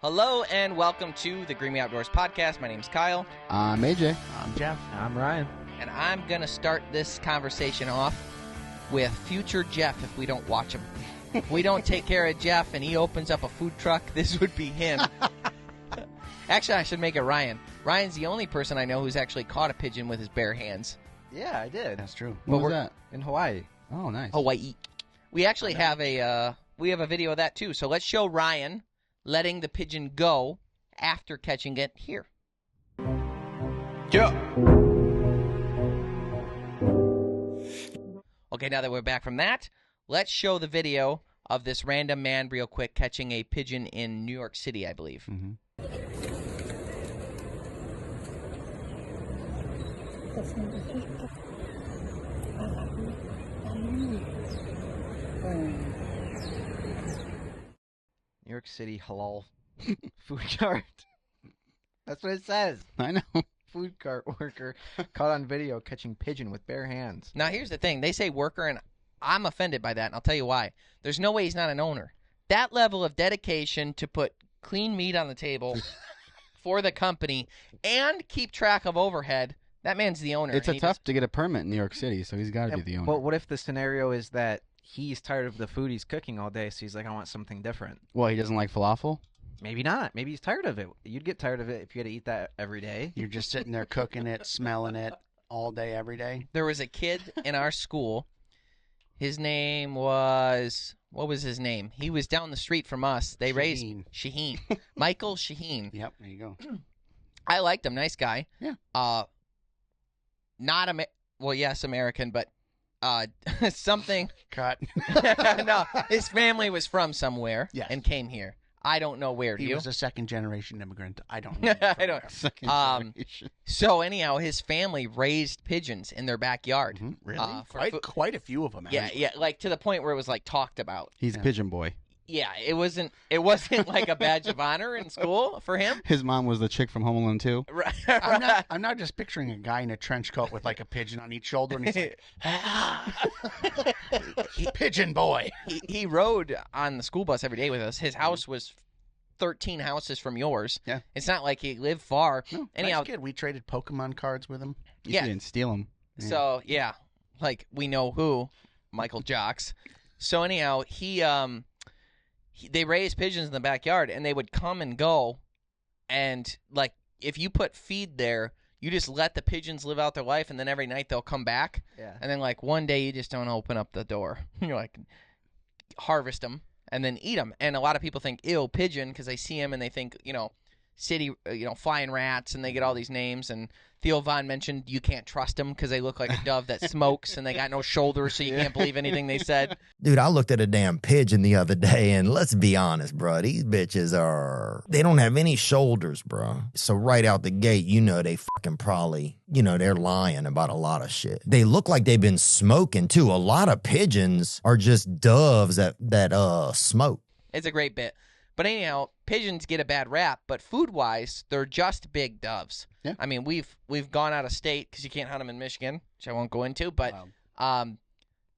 Hello and welcome to the Green Outdoors podcast. My name's Kyle. I'm AJ. I'm Jeff. I'm Ryan. And I'm going to start this conversation off with future Jeff if we don't watch him. If we don't take care of Jeff and he opens up a food truck, this would be him. Actually, I should make it Ryan. Ryan's the only person I know who's actually caught a pigeon with his bare hands. Yeah, I did. That's true. What was that? In Hawaii. Oh, nice. Hawaii. We actually have a video of that too. So let's show Ryan letting the pigeon go after catching it here. Yeah. Okay, now that we're back from that, let's show the video of this random man real quick catching a pigeon in New York City, I believe. Mm-hmm. New York City halal food cart. That's what it says. I know. Food cart worker caught on video catching pigeon with bare hands. Now, here's the thing. They say worker, and I'm offended by that, and I'll tell you why. There's no way he's not an owner. That level of dedication to put clean meat on the table for the company and keep track of overhead, that man's the owner. It's tough to get a permit in New York City, so he's got to be the owner. But what if the scenario is that he's tired of the food he's cooking all day, so he's like, I want something different? Well, he doesn't like falafel? Maybe not. Maybe he's tired of it. You'd get tired of it if you had to eat that every day. You're just sitting there cooking it, smelling it all day, every day. There was a kid in our school. His name was... What was his name? He was down the street from us. They raised Shaheen. Michael Shaheen. Yep, there you go. I liked him. Nice guy. Yeah. Not well, yes, American, but something. Cut. No, his family was from somewhere and came here. I don't know where. He was a second-generation immigrant. I don't know. I don't. Second generation. So anyhow, his family raised pigeons in their backyard. Mm-hmm. Really? Quite a few of them. Yeah, actually. yeah, like to the point where it was like talked about. He's a pigeon boy. Yeah, it wasn't like a badge of honor in school for him. His mom was the chick from Home Alone 2. Right. I'm not just picturing a guy in a trench coat with like a pigeon on each shoulder, and he's like, pigeon boy. He rode on the school bus every day with us. His house was 13 houses from yours. Yeah. It's not like he lived far. No, anyhow, nice kid. We traded Pokemon cards with him. You didn't steal them. Yeah. So, yeah, like we know who, Michael Jocks. So anyhow, they raised pigeons in the backyard, and they would come and go, and like if you put feed there, you just let the pigeons live out their life, and then every night they'll come back. Yeah. And then like one day you just don't open up the door. You're like, harvest them and then eat them. And a lot of people think, ew, pigeon, because they see them and they think, city, flying rats, and they get all these names. And Theo Von mentioned you can't trust them because they look like a dove that smokes, and they got no shoulders, so you can't believe anything they said. Dude, I looked at a damn pigeon the other day, and let's be honest, bro. These bitches they don't have any shoulders, bro. So right out the gate, they fucking probably, they're lying about a lot of shit. They look like they've been smoking, too. A lot of pigeons are just doves that smoke. It's a great bit. But anyhow, pigeons get a bad rap, but food-wise, they're just big doves. Yeah. I mean, we've gone out of state because you can't hunt them in Michigan, which I won't go into, but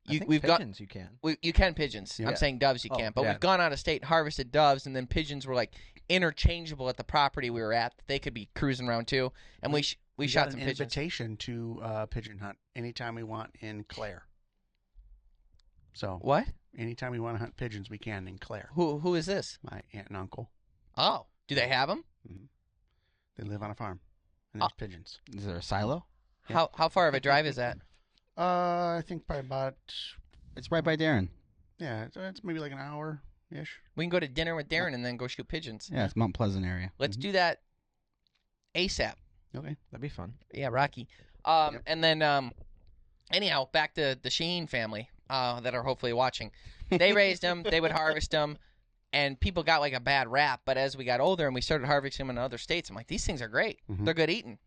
You can. You can pigeons. Yeah. I'm saying doves you can't. But we've gone out of state, harvested doves, and then pigeons were like interchangeable at the property we were at. They could be cruising around too, and we shot some pigeons. Invitation to pigeon hunt anytime we want in Clare. So What? anytime we want to hunt pigeons, we can in Clare. Who is this? My aunt and uncle. Oh, do they have them? Mm-hmm. They live on a farm, and there's pigeons. Is there a silo? Yeah. How far of a drive is that? I think by about. It's right by Darren. Yeah, it's maybe like an hour-ish. We can go to dinner with Darren and then go shoot pigeons. Yeah, it's Mount Pleasant area. Let's do that ASAP. Okay. That'd be fun. Yeah, Rocky. And then, anyhow, back to the Sheen family that are hopefully watching. They raised them. They would harvest them, and people got like a bad rap. But as we got older and we started harvesting them in other states, I'm like, these things are great. Mm-hmm. They're good eating.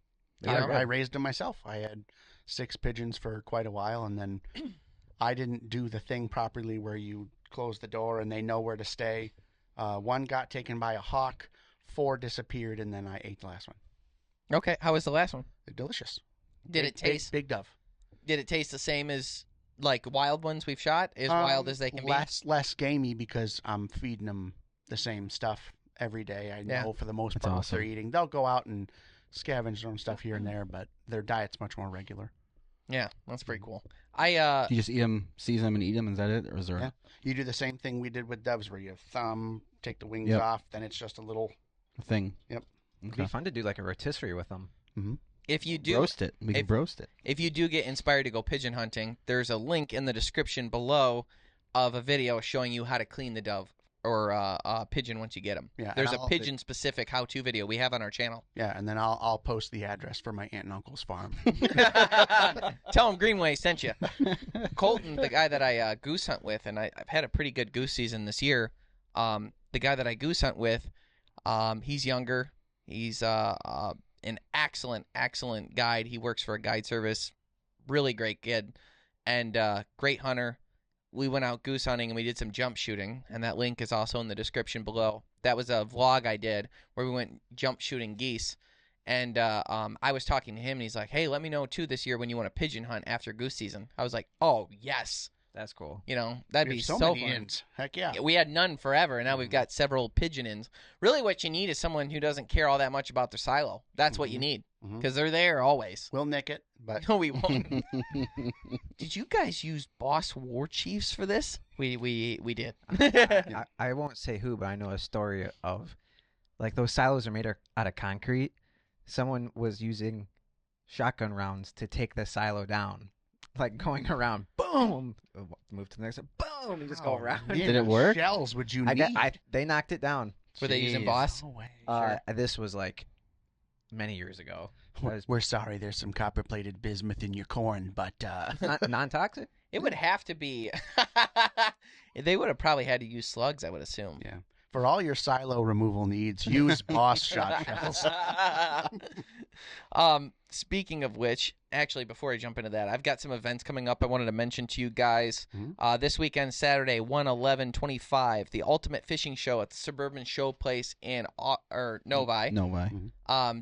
I raised them myself. I had 6 pigeons for quite a while, and then I didn't do the thing properly where you close the door and they know where to stay. 1 got taken by a hawk, 4 disappeared, and then I ate the last one. Okay, how was the last one? They're delicious. Did it taste big dove? Did it taste the same as like wild ones we've shot? As wild as they can be? Less gamey because I'm feeding them the same stuff every day. I Yeah. know for the most That's part what awesome. they're eating. They'll go out and scavenge their own stuff here and there, but their diet's much more regular. Yeah, that's pretty cool. Do you just eat them, season them, and eat them? Is that it, or is there? Yeah. You do the same thing we did with doves, where you thumb, take the wings Yep. off, then it's just a little. A thing? Yep. It'd be fun to do like a rotisserie with them. if you do Roast it. We can roast it. if you do get inspired to go pigeon hunting, there's a link in the description below of a video showing you how to clean the dove or pigeon once you get them. Yeah. There's and a I'll- pigeon-specific how-to video we have on our channel. Yeah, and then I'll post the address for my aunt and uncle's farm. Tell them Greenway sent you. Colton, the guy that I goose hunt with, and I've had a pretty good goose season this year. The guy that I goose hunt with, he's younger. He's an excellent guide. He works for a guide service. Really great kid and great hunter. We went out goose hunting and we did some jump shooting, and that link is also in the description below. That was a vlog I did where we went jump shooting geese. And I was talking to him, and he's like, hey, let me know, too, this year when you want to pigeon hunt after goose season. I was like, oh, yes. That's cool. You know, that'd We be have so many fun. inns. Heck yeah. We had none forever, and now we've got several pigeon inns. Really what you need is someone who doesn't care all that much about their silo. That's what you need, Mhm. because they're there always. We'll nick it, but No, we won't. Did you guys use Boss War Chiefs for this? We did. I won't say who, but I know a story of like those silos are made out of concrete. Someone was using shotgun rounds to take the silo down, like going around, boom, move to the next one, boom, and just go around. the Did it work? Shells would you need? They knocked it down. Were they using Jeez. Boss? No way. This was like many years ago. We're sorry, there's some copper-plated bismuth in your corn, but Non-toxic. It would have to be. They would have probably had to use slugs, I would assume. yeah. For all your silo removal needs, use Boss Shotshells. Speaking of which, actually, before I jump into that, I've got some events coming up I wanted to mention to you guys. This weekend, Saturday, 1/11/25, the Ultimate Fishing Show at the Suburban Show Place in Novi. No way.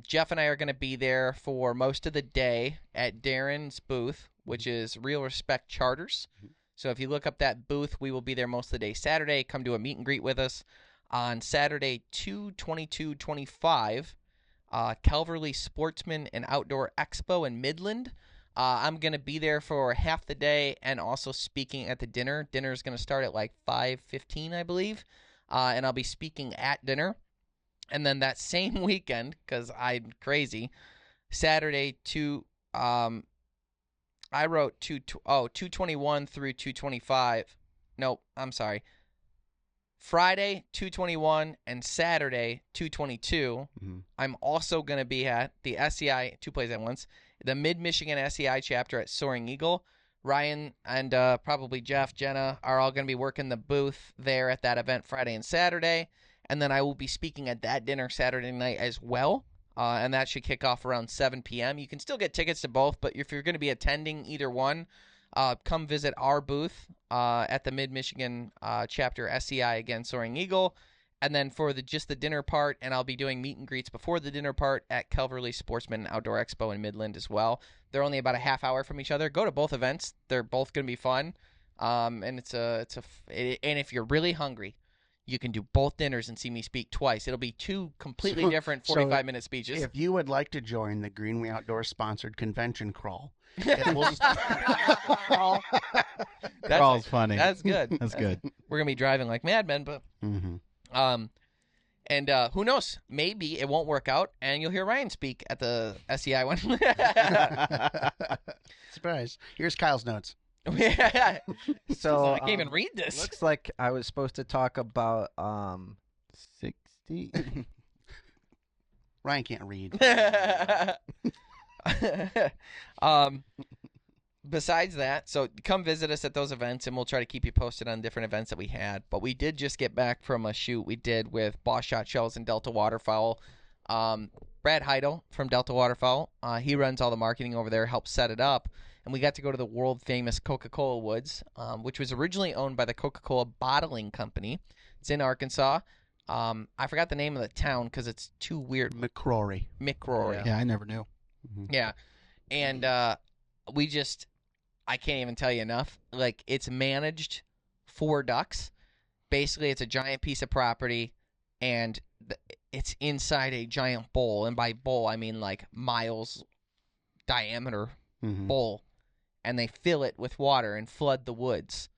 Jeff and I are going to be there for most of the day at Darren's booth, which is Real Respect Charters. So if you look up that booth, we will be there most of the day Saturday. Come do a meet and greet with us. On Saturday, 2/22/25, Calverley Sportsman and Outdoor Expo in Midland. I'm going to be there for half the day and also speaking at the dinner. Dinner is going to start at like 5:15, I believe, and I'll be speaking at dinner. And then that same weekend, because I'm crazy, Saturday, I wrote 2/21 through 2/25. Nope, I'm sorry. Friday, 2/21, and Saturday, 2/22. I'm also going to be at the SEI, two plays at once, the Mid-Michigan SEI chapter at Soaring Eagle. Ryan and probably Jeff, Jenna are all going to be working the booth there at that event Friday and Saturday. And then I will be speaking at that dinner Saturday night as well. And that should kick off around 7 p.m. You can still get tickets to both, but if you're going to be attending either one, come visit our booth at the Mid-Michigan chapter SEI, again, Soaring Eagle. And then for just the dinner part, and I'll be doing meet and greets before the dinner part at Calverley Sportsman and Outdoor Expo in Midland as well. They're only about a half hour from each other. Go to both events. They're both going to be fun. And and if you're really hungry, you can do both dinners and see me speak twice. It'll be two completely different 45-minute speeches. If you would like to join the Greenway Outdoors sponsored convention crawl, it will Crawl's funny. That's good. That's good. We're gonna be driving like madmen, but and who knows? Maybe it won't work out, and you'll hear Ryan speak at the SEI one. Surprise! Here's Kyle's notes. Yeah. So I can't even read this. Looks like I was supposed to talk about 60. Ryan can't read. Besides that, so come visit us at those events, and we'll try to keep you posted on different events that we had. But we did just get back from a shoot we did with Boss Shotshells and Delta Waterfowl. Brad Heidel from Delta Waterfowl, he runs all the marketing over there, helps set it up. And we got to go to the world-famous Coca-Cola Woods, which was originally owned by the Coca-Cola Bottling Company. It's in Arkansas. I forgot the name of the town because it's too weird. McCrory. Yeah, I never knew. Yeah. And I can't even tell you enough. Like, it's managed for ducks. Basically, it's a giant piece of property, and it's inside a giant bowl, and by bowl I mean like miles diameter bowl, and they fill it with water and flood the woods,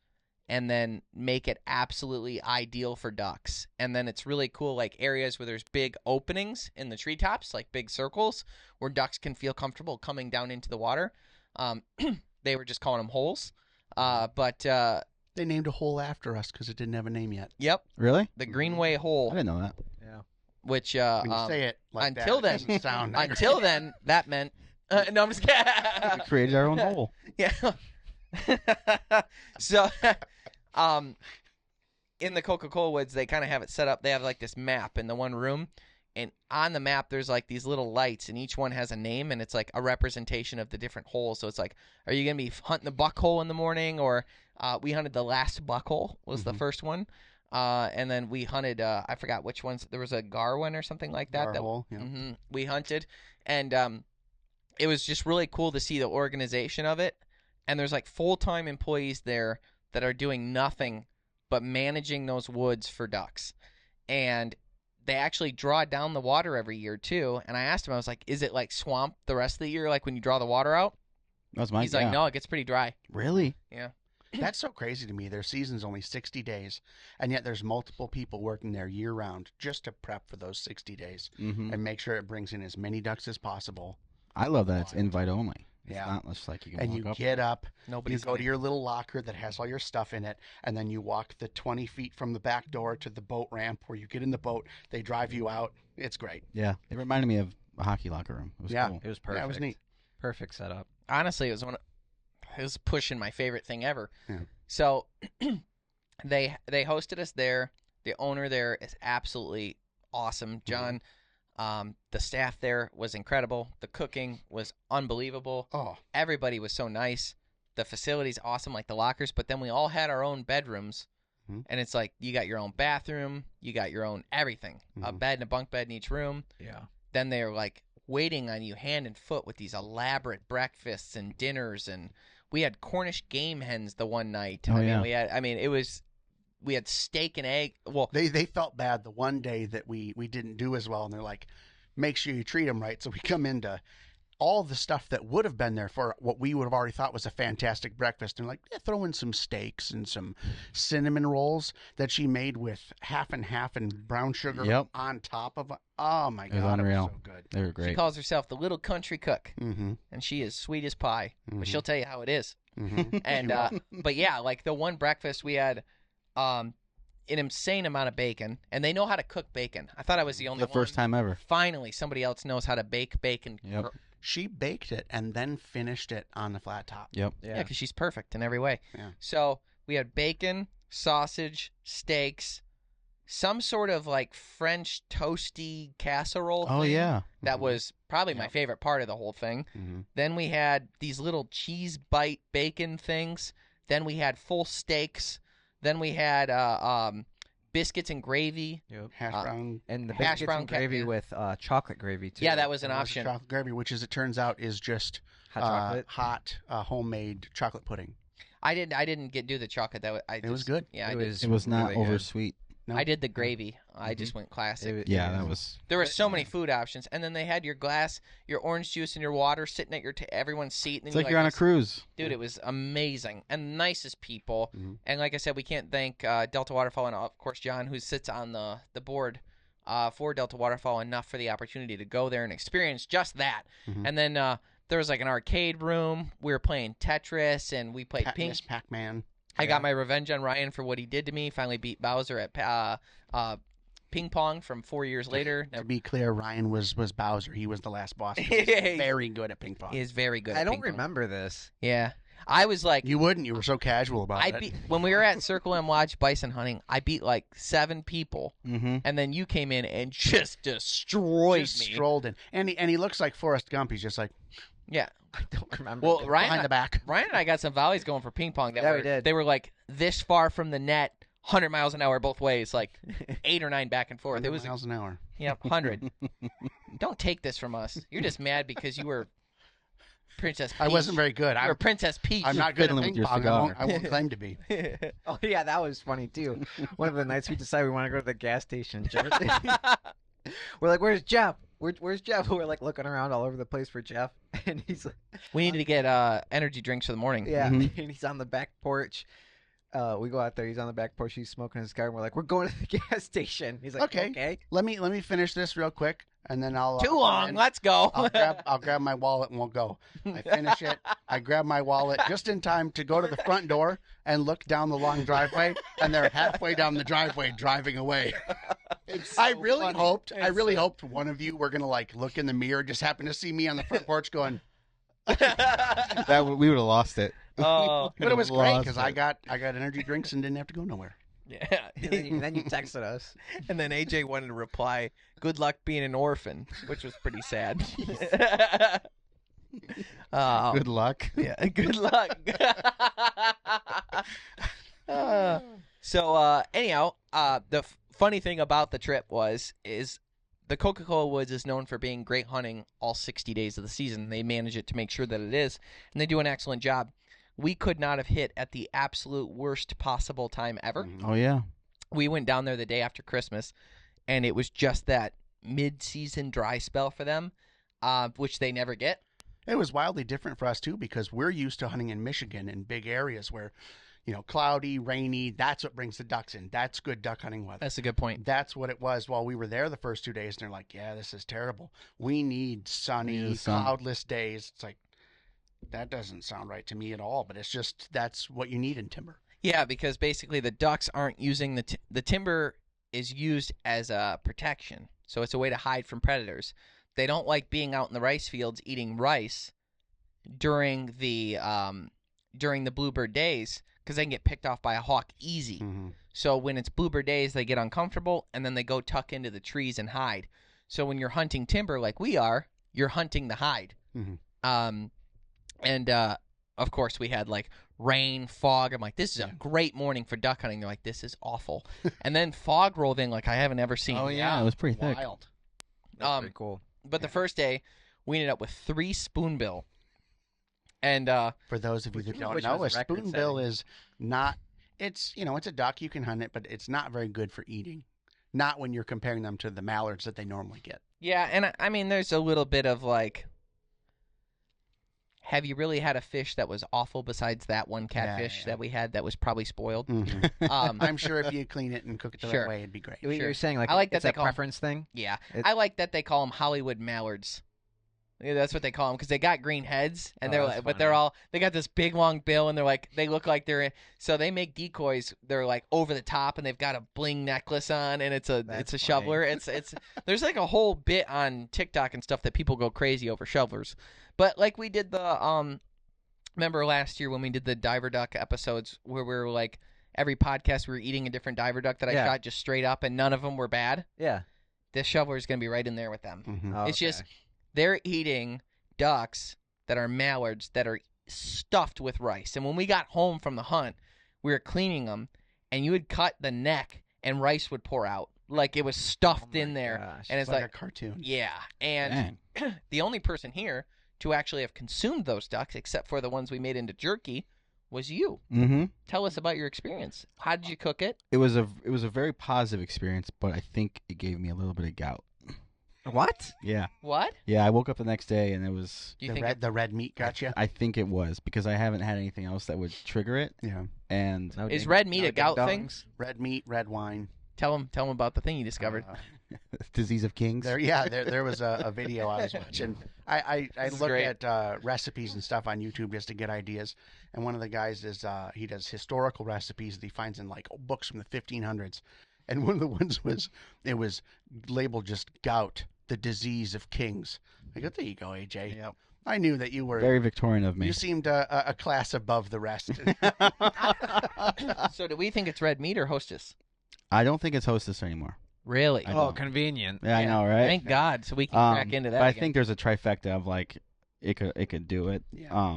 and then make it absolutely ideal for ducks. And then it's really cool, like areas where there's big openings in the treetops, like big circles, where ducks can feel comfortable coming down into the water. They were just calling them holes, but They named a hole after us because it didn't have a name yet. yep, Really? the Greenway Hole, I didn't know that. Yeah. which When you say it like until that, then- it doesn't sound nice. until then that meant no, I'm just kidding. We created our own hole. Yeah. So, in the Coca-Cola woods, they kind of have it set up. They have like this map in the one room, and on the map, there's like these little lights, and each one has a name, and it's like a representation of the different holes. So it's like, are you gonna be hunting the buck hole in the morning, or we hunted the last buck hole was the first one, and then we hunted I forgot which ones. There was a Garwin or something like that. Our that hole, yeah. we hunted, and it was just really cool to see the organization of it. And there's like full-time employees there that are doing nothing but managing those woods for ducks. And they actually draw down the water every year too. And I asked him, I was like, is it like swamp the rest of the year, like when you draw the water out? That's my He's like, no, it gets pretty dry. Really? Yeah. That's so crazy to me. Their season's only 60 days, and yet there's multiple people working there year-round just to prep for those 60 days Mm-hmm. and make sure it brings in as many ducks as possible. I love that it's invite only. It's Yeah. not just like you can And walk you up. get up, Nobody's you go to your little locker that has all your stuff in it, and then you walk the 20 feet from the back door to the boat ramp where you get in the boat. They drive you out. It's great. Yeah, it reminded me of a hockey locker room. It was Yeah. cool. It was perfect. That was neat. Perfect setup. Honestly, it was pushing my favorite thing ever. Yeah. So they hosted us there. The owner there is absolutely awesome. John, the staff there was incredible. The cooking was unbelievable. Oh, Everybody was so nice. The facility's awesome, like the lockers, but then we all had our own bedrooms. Mhm. And it's like you got your own bathroom, you got your own everything. A Mhm. bed and a bunk bed in each room. Yeah. Then they're like waiting on you hand and foot with these elaborate breakfasts and dinners, and we had Cornish game hens the one night. Oh, I mean, we had steak and egg. Well, they felt bad the one day that we didn't do as well, and they're like, make sure you treat them right. So we come into all the stuff that would have been there for what we would have already thought was a fantastic breakfast, and like, throw in some steaks and some cinnamon rolls that she made with half and half and brown sugar Yep. on top of it. Oh my It was god, unreal. it was so good. They were she great. calls herself the little country cook, Mm-hmm. and she is sweet as pie. But she'll tell you how it is. Mm-hmm. And but yeah, like the one breakfast we had an insane amount of bacon, and they know how to cook bacon. I thought I was the only the first one. time ever. Finally, somebody else knows how to bake bacon. Yep. She baked it and then finished it on the flat top. Yep. Yeah, because she's perfect in every way. Yeah. So we had bacon, sausage, steaks, some sort of like French toasty casserole. Oh thing. yeah. That Mhm. was probably my Yep. favorite part of the whole thing. Mm-hmm. Then we had these little cheese bite bacon things. Then we had full steaks. Then we had biscuits and gravy. Yep. Hash brown. And the Hash biscuits brown and gravy yeah. with chocolate gravy too. Yeah, that was an There option. chocolate gravy, which, as it turns out, is just hot chocolate. hot homemade chocolate pudding. I didn't do the chocolate. It was good. Yeah, It It was not really over good. sweet. No? I did the gravy. I just went classic. It was- Yeah, it that was. There were so many food options, and then they had your glass, your orange juice, and your water sitting at everyone's seat. And It's then like you're on a this- cruise. Dude, it was amazing and the nicest people. Mhm. And like I said, we can't thank Delta Waterfowl and of course John, who sits on the board for Delta Waterfowl, enough for the opportunity to go there and experience just that. Mhm. And then there was like an arcade room. We were playing Tetris and we played ping. Miss Pac-Man. I got my revenge on Ryan for what he did to me. Finally beat Bowser at ping pong from 4 years later. To be clear, Ryan was Bowser. He was the last boss. He was very good at ping pong. He is very good. I at don't ping pong. remember this. Yeah, I was like, You wouldn't. You were so casual about I it. beat when we were at Circle M Lodge bison hunting. I beat like 7 people, Mm-hmm. and then you came in and just destroyed just me. strolled in, and he looks like Forrest Gump. He's just like Yeah. I don't remember. Well, this. Ryan, behind the back. Ryan and I got some volleys going for ping pong. Yeah, we did. They were like this far from the net, 100 miles an hour both ways, like 8 or 9 back and forth. It was miles an hour. 100. Don't take this from us. You're just mad because you were Princess Peach. I wasn't very good. You're Princess Peach. I'm not good at fiddling ping with your pong. cigar. I won't claim to be. Oh yeah, that was funny too. One of the nights we decided we want to go to the gas station. We're like, "Where's Jeff? Where's Jeff?" We're like looking around all over the place for Jeff, and he's like, We needed to get energy drinks for the morning. "Yeah," Mhm. and he's on the back porch. We go out there. He's on the back porch. He's smoking his cigar, and we're like, "We're going to the gas station." He's like, Okay. "Okay." Let me finish this real quick, and then I'll Too come long. in. Let's go. I'll grab my wallet and we'll go. I finish it. I grab my wallet just in time to go to the front door and look down the long driveway, and they're halfway down the driveway driving away. I really hoped one of you were gonna like look in the mirror, just happen to see me on the front porch going. That we would have lost it. Oh, But it was great Lost because I got energy drinks and didn't have to go nowhere. yeah. And then you texted us. And then AJ wanted to reply, "Good luck being an orphan," which was pretty sad. Good luck. Yeah, good luck. Anyhow, the funny thing about the trip is the Coca-Cola Woods is known for being great hunting all 60 days of the season. They manage it to make sure that it is, and they do an excellent job. We could not have hit at the absolute worst possible time ever. Oh yeah. We went down there the day after Christmas, and it was just that mid-season dry spell for them, which they never get. It was wildly different for us too because we're used to hunting in Michigan in big areas where, cloudy, rainy. That's what brings the ducks in. That's good duck hunting weather. That's a good point. That's what it was while we were there the first 2 days. And they're like, yeah, this is terrible. We need sunny, Yeah, sun. cloudless days. It's like, that doesn't sound right to me at all. But it's just, that's what you need in timber. Yeah, because basically the ducks aren't using the timber is used as a protection. So it's a way to hide from predators. They don't like being out in the rice fields eating rice during the bluebird days because they can get picked off by a hawk easy. Mm-hmm. So when it's bluebird days, they get uncomfortable and then they go tuck into the trees and hide. So when you're hunting timber like we are, you're hunting the hide. Mm-hmm. Of course, we had like rain, fog. I'm like, this is a great morning for duck hunting. They're like, this is awful. And then fog rolled in like I haven't ever seen. Oh yeah, it was pretty thick. Wild. That's pretty cool. But the first day, we ended up with 3 spoonbill. And For those of you that don't Which know, a was spoonbill record-setting. is not, it's a duck, you can hunt it, but it's not very good for eating. Not when you're comparing them to the mallards that they normally get. yeah, and I mean, there's a little bit of like, have you really had a fish that was awful besides that one catfish yeah. that we had that was probably spoiled? Mm-hmm. Um, I'm sure if you clean it and cook it the Sure. right way, it'd be great. You're saying like I like that it's they a call 'em- preference thing. yeah, It- I like that they call them Hollywood mallards. Yeah, that's what they call them because they got green heads and Oh, they're that's like, but funny. they're all they got this big long bill and they're like they look like they're in, so they make decoys. They're like over the top and they've got a bling necklace on and it's a That's shoveler. It's there's like a whole bit on TikTok and stuff that people go crazy over shovelers. But like we did the remember last year when we did the diver duck episodes where we were like every podcast we were eating a different diver duck that I Yeah. shot just straight up and none of them were bad. Yeah. This shoveler is gonna be right in there with them. Mm-hmm. Oh, It's okay. just they're eating ducks that are mallards that are stuffed with rice. And when we got home from the hunt, we were cleaning them, and you would cut the neck, and rice would pour out like it was stuffed in there. Gosh. And it's like, like, a cartoon. yeah. And Dang. the only person here to actually have consumed those ducks, except for the ones we made into jerky, was you. Mm-hmm. Tell us about your experience. How did you cook it? It was a very positive experience, but I think it gave me a little bit of gout. What? Yeah. What? Yeah, I woke up the next day and it was. Do you The think red, meat got you? I think it was because I haven't had anything else that would trigger it, Yeah. and No is ding- red meat no a gout thing? ding-dongs? Red meat, red wine. Tell them about the thing you discovered. disease of kings. There was a video I was watching. I This is look great. at recipes and stuff on YouTube just to get ideas. And one of the guys is he does historical recipes that he finds in like books from the 1500s. And one of the ones was labeled just gout, the disease of kings. I go, there you go, AJ. Yep. I knew that you were. Very Victorian of me. You seemed a class above the rest. So do we think it's red meat or Hostess? I don't think it's Hostess anymore. Really? I Oh, don't. convenient. Yeah, I know, right? Thank God, so we can crack into that. But I again. think there's a trifecta of like it could do it. Yeah.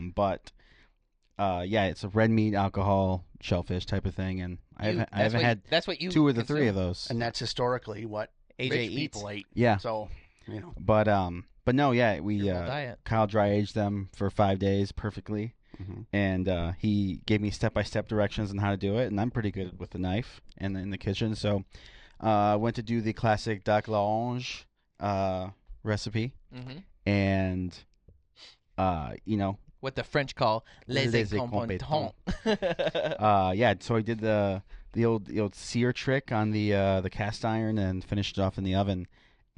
Yeah, it's a red meat, alcohol, shellfish type of thing, and I haven't had that's what you 2 or 3 consume. of those. And that's historically what AJ rich eats. people ate. Yeah, So, but But no, yeah, we Your whole diet. Kyle dry aged them for 5 days perfectly, and he gave me step-by-step directions on how to do it, and I'm pretty good with the knife and in the kitchen. So I went to do the classic duck l'orange recipe, and what the French call les incompetents. Yeah, so I did the old sear trick on the cast iron and finished it off in the oven,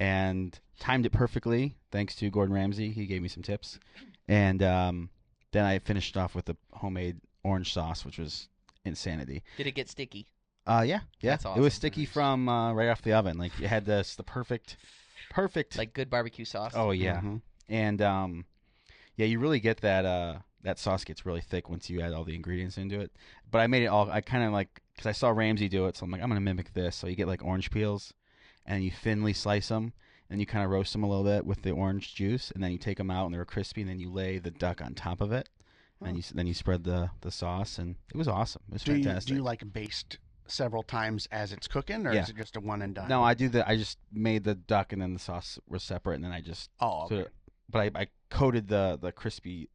and timed it perfectly thanks to Gordon Ramsay. He gave me some tips, and then I finished it off with the homemade orange sauce, which was insanity. Did it get sticky? Yeah. That's awesome. It was sticky from right off the oven. Like you had the perfect like good barbecue sauce. Oh yeah, and yeah, you really get that that sauce gets really thick once you add all the ingredients into it. But I made it all. I kind of like because I saw Ramsay do it, so I'm like I'm gonna mimic this. So you get like orange peels, and you thinly slice them, and you kind of roast them a little bit with the orange juice, and then you take them out and they're crispy, and then you lay the duck on top of it, and then you spread the sauce, and it was awesome. It was fantastic. Do you like baste several times as it's cooking, or is it just a one and done? No, I do that. I just made the duck, and then the sauce was separate, and then I just okay. But I coated the crispy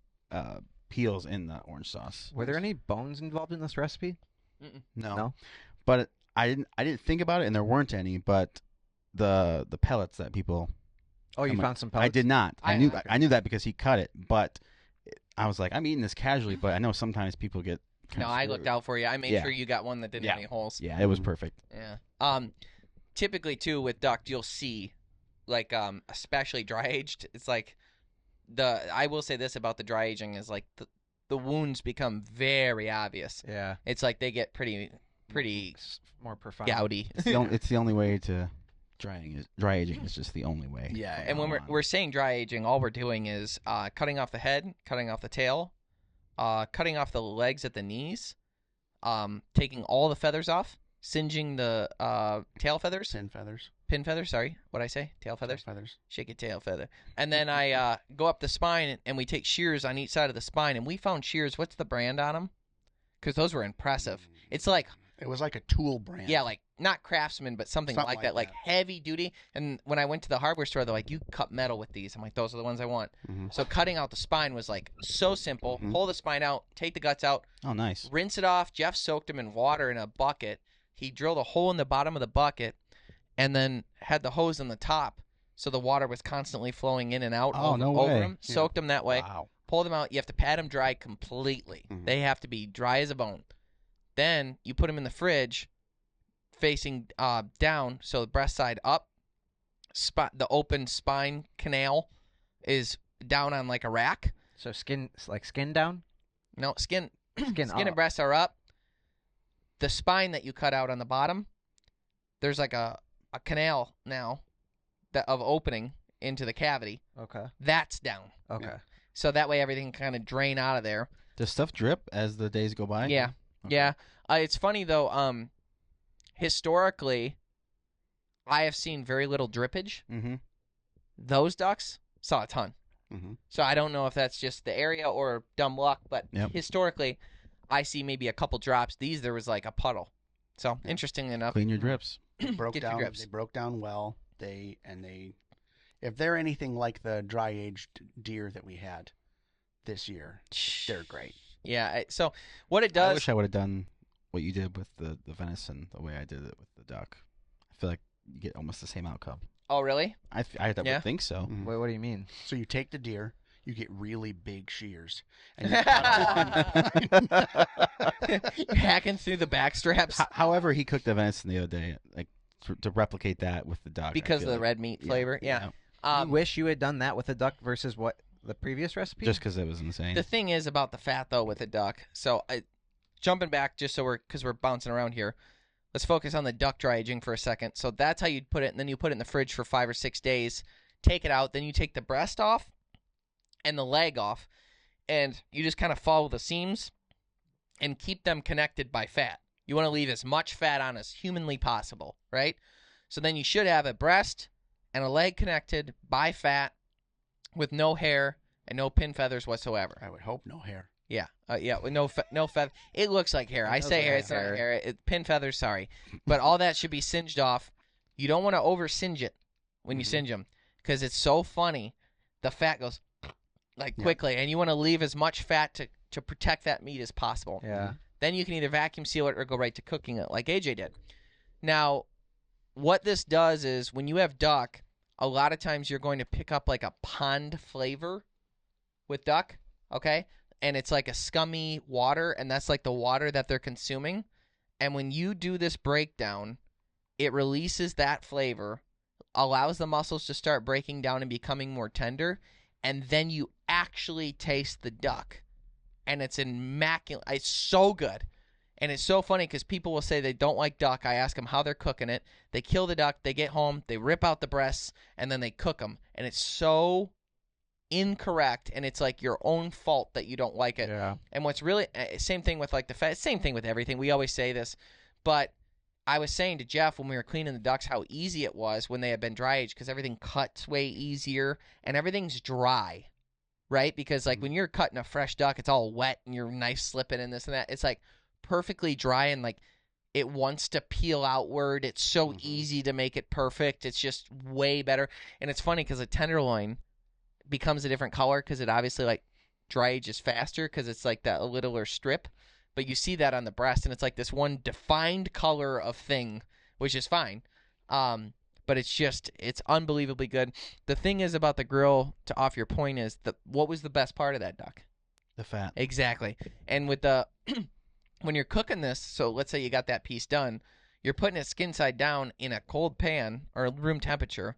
peels in the orange sauce. Were there any bones involved in this recipe? No. But I didn't think about it, and there weren't any. But the pellets that people. Oh, you found some pellets? I did not. I knew that because he cut it. But I was like, I'm eating this casually, but I know sometimes people get. No, I looked out for you. I made sure you got one that didn't have any holes. Yeah, it was perfect. Yeah. Typically too with duck, you'll see, like especially dry aged. It's like I will say this about the dry aging is like the wounds become very obvious. Yeah. It's like they get pretty more profound. gouty. It's the only way to dry aging is just the only way. Yeah. And when we're saying dry aging, all we're doing is cutting off the head, cutting off the tail, cutting off the legs at the knees, taking all the feathers off, singeing the tail feathers. Pin feathers, sorry. What'd I say? Tail feathers? Tail feathers. Shake a tail feather. And then I go up the spine, and we take shears on each side of the spine, and we found shears. What's the brand on them? Because those were impressive. It's like... It was like a tool brand. Yeah, like not Craftsman, but something like that, like heavy duty. And when I went to the hardware store, they're like, you cut metal with these. I'm like, those are the ones I want. So cutting out the spine was like so simple. Pull the spine out, take the guts out. Oh, nice. Rinse it off. Jeff soaked them in water in a bucket. He drilled a hole in the bottom of the bucket and then had the hose on the top. So the water was constantly flowing in and out over them. Soaked them that way. Wow. Pull them out. You have to pat them dry completely. They have to be dry as a bone. Then you put them in the fridge facing down, so the breast side up. The open spine canal is down on like a rack. So skin down? No, skin Skin and breasts are up. The spine that you cut out on the bottom, there's like a canal now of opening into the cavity. Okay. That's down. Okay. Yeah. So that way everything can kind of drain out of there. Does stuff drip as the days go by? Yeah. Okay. Yeah. It's funny though, historically, I have seen very little drippage. Those ducks saw a ton. So I don't know if that's just the area or dumb luck, but historically, I see maybe a couple drops. There was like a puddle. So interestingly enough, clean your drips. They broke down well. If they're anything like the dry aged deer that we had this year, they're great. Yeah. So what it does, I wish I would have done what you did with the venison the way I did it with the duck. I feel like you get almost the same outcome. Oh, really? I would think so. Wait, what do you mean? So you take the deer, you get really big shears, and you cut hacking through the back straps. However, he cooked the venison the other day, like to replicate that with the duck because of the red meat flavor. Yeah. You wish you had done that with the duck versus what the previous recipe? Just because it was insane. The thing is about the fat though with the duck. So jumping back, just so because we're bouncing around here. Let's focus on the duck dry aging for a second. So that's how you'd put it, and then you put it in the fridge for 5 or 6 days. Take it out, then you take the breast off and the leg off, and you just kind of follow the seams and keep them connected by fat. You want to leave as much fat on as humanly possible, right? So then you should have a breast and a leg connected by fat with no hair and no pin feathers whatsoever. I would hope no hair. Yeah, with no feather. It looks like hair. I say hair. It's not hair. Pin feathers. Sorry, but all that should be singed off. You don't want to over singe it when you singe them because it's so funny the fat goes like Yeah. quickly, and you want to leave as much fat to protect that meat as possible. Yeah. Then you can either vacuum seal it or go right to cooking it like AJ did. Now, what this does is when you have duck, a lot of times you're going to pick up like a pond flavor with duck, okay? And it's like a scummy water, and that's like the water that they're consuming. And when you do this breakdown, it releases that flavor, allows the muscles to start breaking down and becoming more tender, and then you actually taste the duck. And it's immaculate. It's so good. And it's so funny because people will say they don't like duck. I ask them how they're cooking it. They kill the duck. They get home. They rip out the breasts, and then they cook them. And it's so incorrect, and it's like your own fault that you don't like it. Yeah. And what's really same thing with like the fat, same thing with everything. We always say this, but I was saying to Jeff when we were cleaning the ducks how easy it was when they had been dry aged because everything cuts way easier and everything's dry, right? Because like when you're cutting a fresh duck, it's all wet and you're knife slipping and this and that. It's like perfectly dry and like it wants to peel outward. It's so easy to make it perfect. It's just way better. And it's funny because a tenderloin becomes a different color because it obviously like dry ages faster because it's like that littler strip. But you see that on the breast, and it's like this one defined color of thing, which is fine. But it's unbelievably good. The thing is about the grill, to off your point, is what was the best part of that duck? The fat. Exactly. And with the when you're cooking this, so let's say you got that piece done, you're putting it skin side down in a cold pan or room temperature,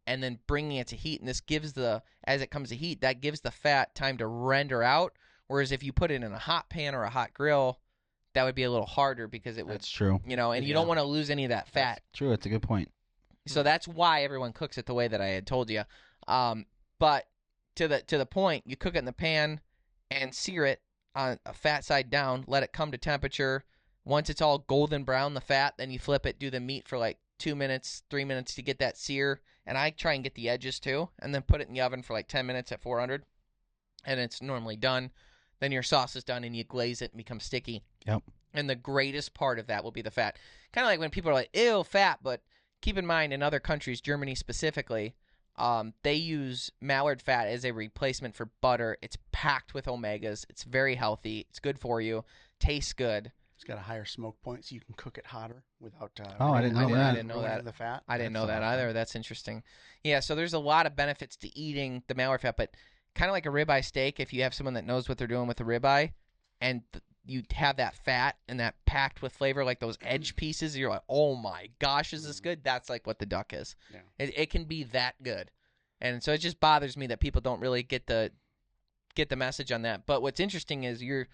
and then bringing it to heat. And this gives as it comes to heat, that gives the fat time to render out. Whereas if you put it in a hot pan or a hot grill, that would be a little harder because it would. That's true. And you don't want to lose any of that fat. True. It's a good point. So that's why everyone cooks it the way that I had told you. But to the point, you cook it in the pan and sear it on a fat side down. Let it come to temperature. Once it's all golden brown, the fat, then you flip it. Do the meat for like 2 minutes, 3 minutes to get that sear. And I try and get the edges too, and then put it in the oven for like 10 minutes at 400, and it's normally done. Then your sauce is done, and you glaze it and becomes sticky. Yep. And the greatest part of that will be the fat. Kind of like when people are like, ew, fat, but keep in mind in other countries, Germany specifically, they use mallard fat as a replacement for butter. It's packed with omegas. It's very healthy. It's good for you. Tastes good. It's got a higher smoke point, so you can cook it hotter without. I didn't know that. I didn't know that. The fat. I didn't know that awesome. either. That's interesting. Yeah, so there's a lot of benefits to eating the mallard fat, but kind of like a ribeye steak, if you have someone that knows what they're doing with the ribeye, and you have that fat and that packed with flavor, like those edge pieces, you're like, oh my gosh, is this good? That's like what the duck is. Yeah. It can be that good. And so it just bothers me that people don't really get the message on that. But what's interesting is you're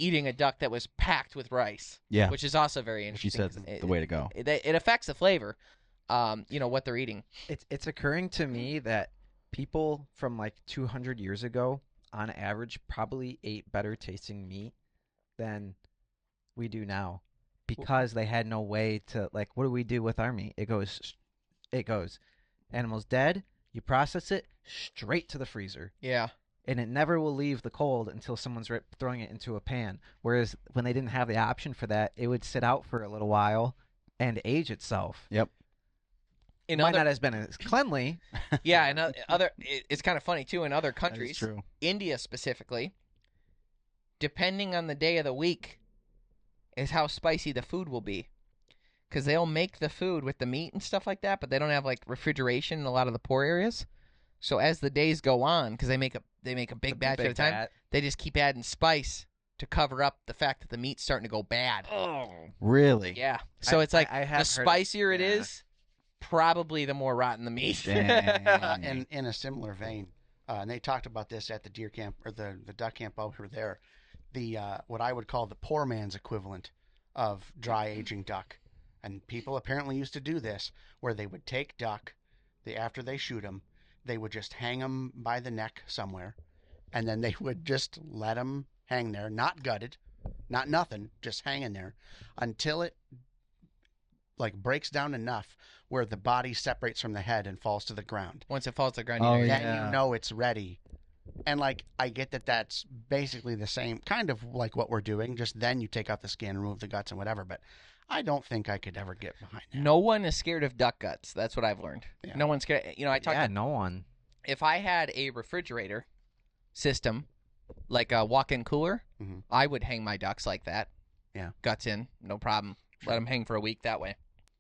eating a duck that was packed with rice. Yeah. Which is also very Which you interesting. said the way to go. It affects the flavor, what they're eating. It's occurring to me that people from like 200 years ago, on average, probably ate better tasting meat than we do now because they had no way to, like, what do we do with our meat? It goes, animal's dead, you process it, straight to the freezer. Yeah. And it never will leave the cold until someone's throwing it into a pan. Whereas when they didn't have the option for that, it would sit out for a little while and age itself. Yep. It might not have been as cleanly. Yeah, and it's kind of funny too. In other That is countries, true. India specifically, depending on the day of the week, is how spicy the food will be. Because they'll make the food with the meat and stuff like that, but they don't have like refrigeration in a lot of the poor areas. So as the days go on, because they make a big batch at a time, they just keep adding spice to cover up the fact that the meat's starting to go bad. Oh, Really? Yeah. So it's like I have the heard- spicier it yeah. is, probably the more rotten the meat. Dang. And in a similar vein, and they talked about this at the deer camp or the duck camp over there, the what I would call the poor man's equivalent of dry aging duck, and people apparently used to do this, where they would take duck, after they shoot them, they would just hang them by the neck somewhere, and then they would just let them hang there, not gutted, not nothing, just hanging there, until it like breaks down enough where the body separates from the head and falls to the ground. Once it falls to the ground, Oh, you know, Then yeah. you know it's ready. And like I get that that's basically the same kind of like what we're doing, just then you take out the skin, remove the guts and whatever, but I don't think I could ever get behind that. no one is scared of duck guts. That's what I've learned. Yeah. No one's scared. I talked Yeah, no one. if I had a refrigerator system, like a walk-in cooler, Mhm. I would hang my ducks like that. Yeah. Guts in, no problem. Let them hang for a week that way.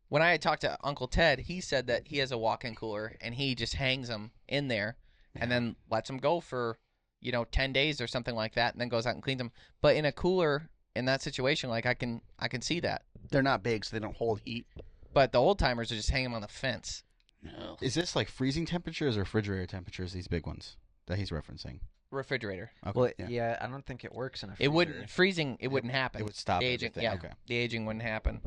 When I had talked to Uncle Ted, he said that he has a walk-in cooler and he just hangs them in there and then lets them go for, 10 days or something like that, and then goes out and cleans them. But in a cooler, in that situation, like I can see that. They're not big, so they don't hold heat. But the old timers would just hang them on the fence. No. Is this like freezing temperatures or refrigerator temperatures? These big ones that he's referencing. Refrigerator. Okay. Well, Yeah. yeah, I don't think it works in a. It wouldn't freezing. It wouldn't happen. It would stop the aging. everything. Yeah, Okay. the aging wouldn't happen.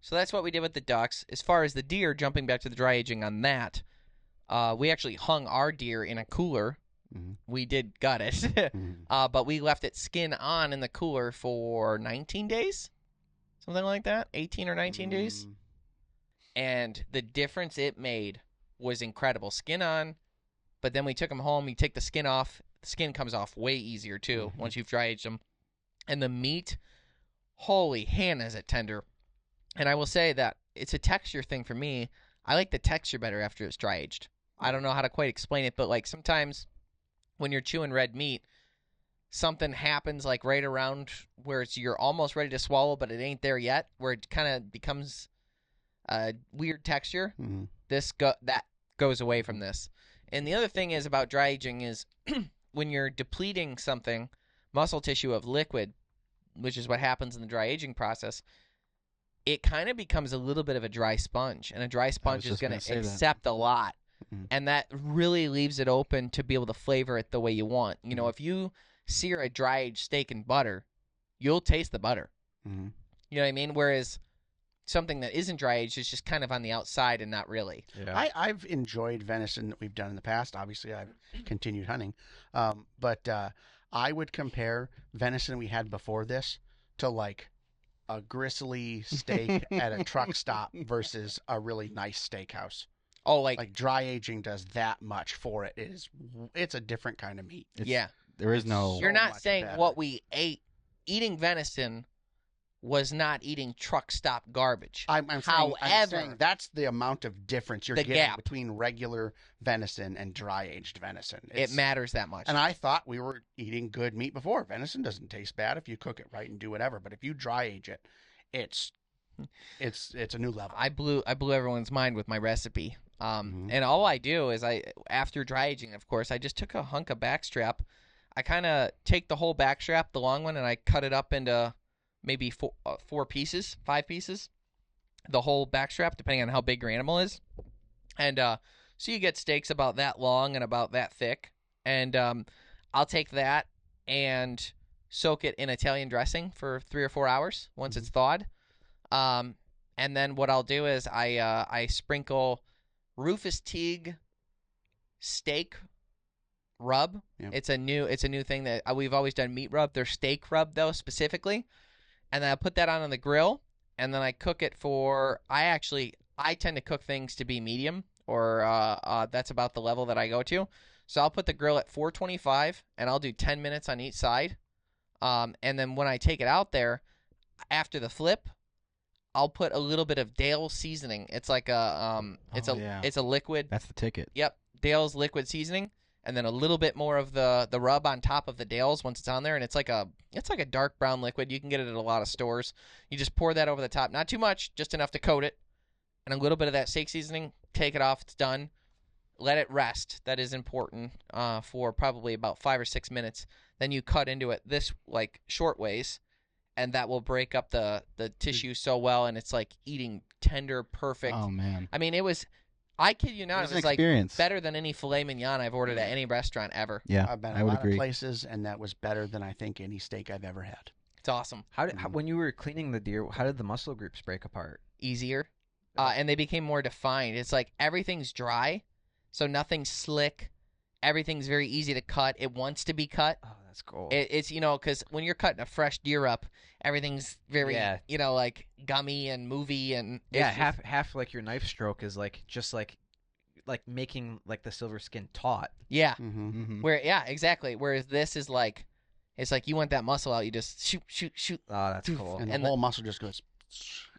So that's what we did with the ducks. As far as the deer, jumping back to the dry aging on that, we actually hung our deer in a cooler. Mhm. We did gut it, Mhm. but we left it skin on in the cooler for 19 days, something like that, 18 or 19 days. And the difference it made was incredible. Skin on, but then we took them home. You take the skin off. The skin comes off way easier, too, once you've dry aged them. And the meat, holy Hannah, is it tender. And I will say that it's a texture thing for me. I like the texture better after it's dry aged. I don't know how to quite explain it, but like sometimes when you're chewing red meat, something happens like right around where you're almost ready to swallow, but it ain't there yet, where it kind of becomes a weird texture. Mhm. That goes away from this. And the other thing is about dry aging is when you're depleting something, muscle tissue of liquid, which is what happens in the dry aging process, it kind of becomes a little bit of a dry sponge, and a dry sponge is just going gonna to say that. accept a lot. Mhm. And that really leaves it open to be able to flavor it the way you want. You know, if you sear a dry aged steak in butter, you'll taste the butter. Mhm. You know what I mean? Whereas something that isn't dry aged is just kind of on the outside and not really. Yeah. I've enjoyed venison that we've done in the past. Obviously, I've continued hunting. But I would compare venison we had before this to like a gristly steak at a truck stop versus a really nice steakhouse. Oh, like Like dry aging does that much for it. It's a different kind of meat. yeah. There is no. You're so not much saying better. what we ate. Eating venison was not eating truck stop garbage. I'm saying However, that's the amount of difference you're the getting gap. between regular venison and dry aged venison. it matters that much. And I thought we were eating good meat before. Venison doesn't taste bad if you cook it right and do whatever. But if you dry age it, it's a new level. I blew everyone's mind with my recipe. Mhm. And all I do is after dry aging, of course, I just took a hunk of backstrap. I kind of take the whole backstrap, the long one, and I cut it up into maybe 5 pieces, the whole backstrap, depending on how big your animal is. And so you get steaks about that long and about that thick. And I'll take that and soak it in Italian dressing for 3 or 4 hours once it's thawed. And then what I'll do is I sprinkle Rufus Teague steak rub. Yep. It's a new thing that we've always done meat rub. They're steak rub though specifically, and then I put that on the grill, and then I cook it for. I tend to cook things to be medium, or that's about the level that I go to. So I'll put the grill at 425, and I'll do 10 minutes on each side, and then when I take it out after the flip, I'll put a little bit of Dale's seasoning. It's like it's a liquid. That's the ticket. Yep, Dale's liquid seasoning, and then a little bit more of the rub on top of the Dale's once it's on there, and it's like a dark brown liquid. You can get it at a lot of stores. You just pour that over the top, not too much, just enough to coat it, and a little bit of that steak seasoning. Take it off. It's done. Let it rest. That is important for probably about 5 or 6 minutes. Then you cut into it this like short ways, and that will break up the tissue so well, and it's like eating tender, perfect. Oh man. I mean, I kid you not, It was it an was like experience. better than any filet mignon I've ordered at any restaurant ever. Yeah, I've been I a would lot agree. of places, and that was better than I think any steak I've ever had. It's awesome. When you were cleaning the deer, how did the muscle groups break apart? Easier. And they became more defined. It's like everything's dry, so nothing's slick. Everything's very easy to cut. It wants to be cut. Oh, that's cool. It's because when you're cutting a fresh deer up, everything's very Yeah. like gummy and movie and yeah, it's just- half like your knife stroke is like just like making like the silver skin taut. yeah. Mm-hmm. Mm-hmm. Exactly. Whereas this is like, it's like you want that muscle out, you just shoot. Oh, that's cool. And And the whole muscle just goes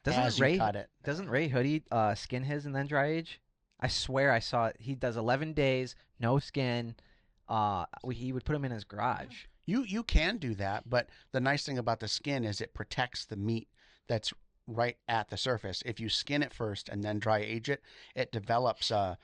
Doesn't as Ray you cut it. Doesn't Ray Hoodie skin his and then dry age? I swear I saw it. He does 11 days, no skin. He would put them in his garage. You can do that, but the nice thing about the skin is it protects the meat that's right at the surface. If you skin it first and then dry age it, it develops a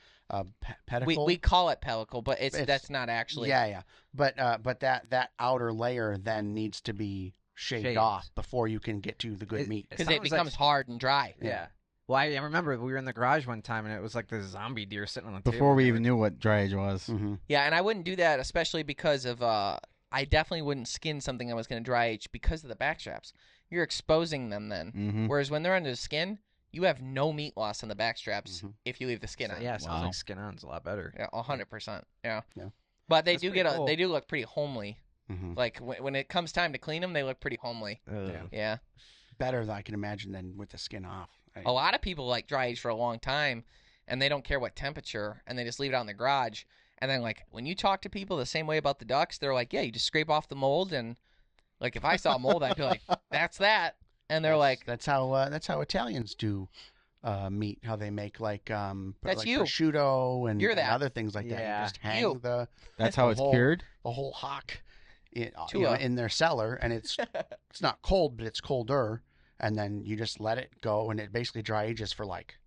pedicle. We call it pellicle, but that's not actually. Yeah. But that outer layer then needs to be shaved off before you can get to the good meat. Because it becomes hard and dry. Yeah. Well, I remember we were in the garage one time, and it was like this zombie deer sitting on the table. Before we even knew what dry age was. Mm-hmm. Yeah, and I wouldn't do that, especially because of I definitely wouldn't skin something I was going to dry age because of the backstraps. You're exposing them then. Mm-hmm. Whereas when they're under the skin, you have no meat loss on the backstraps if you leave the skin on. Yeah, it sounds like skin on's a lot better. Yeah, 100%. Yeah. Yeah. But they That's they do look pretty homely. Mm-hmm. Like when it comes time to clean them, they look pretty homely. Yeah. Better than I can imagine than with the skin off. A lot of people like dry age for a long time, and they don't care what temperature, and they just leave it out in the garage. And then, like, when you talk to people the same way about the ducks, they're like, yeah, you just scrape off the mold. And, like, if I saw mold, I'd be like, that's that. And they're like... That's how Italians do meat, how they make, like, that's you. prosciutto and other things like that. Yeah. You just hang That's how it's cured? The whole hock in their cellar, and it's not cold, but it's colder. And then you just let it go, and it basically dry ages for, like,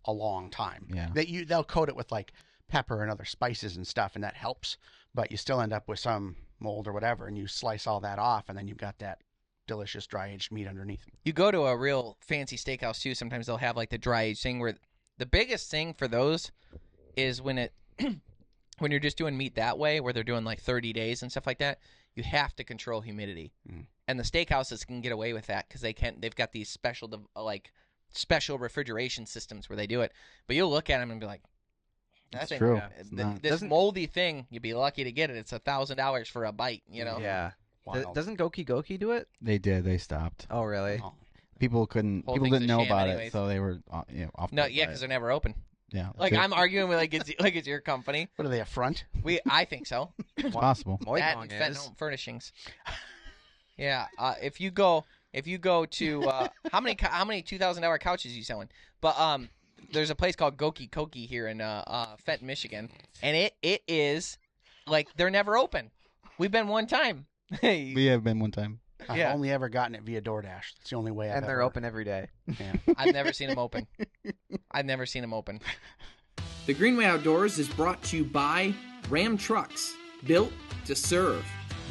a long time. Yeah. They'll coat it with, like, pepper and other spices and stuff, and that helps, but you still end up with some mold or whatever, and you slice all that off, and then you've got that delicious dry aged meat underneath. You go to a real fancy steakhouse too, sometimes they'll have like the dry age thing, where the biggest thing for those is when when you're just doing meat that way, where they're doing like 30 days and stuff like that, you have to control humidity. And the steakhouses can get away with that because they've got these special refrigeration systems where they do it. But you'll look at them and be like, That's true. This moldy thing, you'd be lucky to get it. It's $1,000 for a bite, you know? Yeah. Doesn't Goki do it? They did. They stopped. Oh, really? Oh. People didn't know about anyways. it, so they were off. No, yeah, because they're never open. Yeah. Like, I'm arguing with it's your company. What are they, a front? I think so. It's possible. That and Fenton Home Furnishings. Yeah. If you go to how many $2,000 couches you selling? But there's a place called Goki Koki here in Fenton, Michigan, and it is like they're never open. We've been one time. We have been one time. I've only ever gotten it via DoorDash. That's the only way I've And they're open every day. Yeah. I've never seen them open. I've never seen them open. The Greenway Outdoors is brought to you by Ram Trucks, built to serve.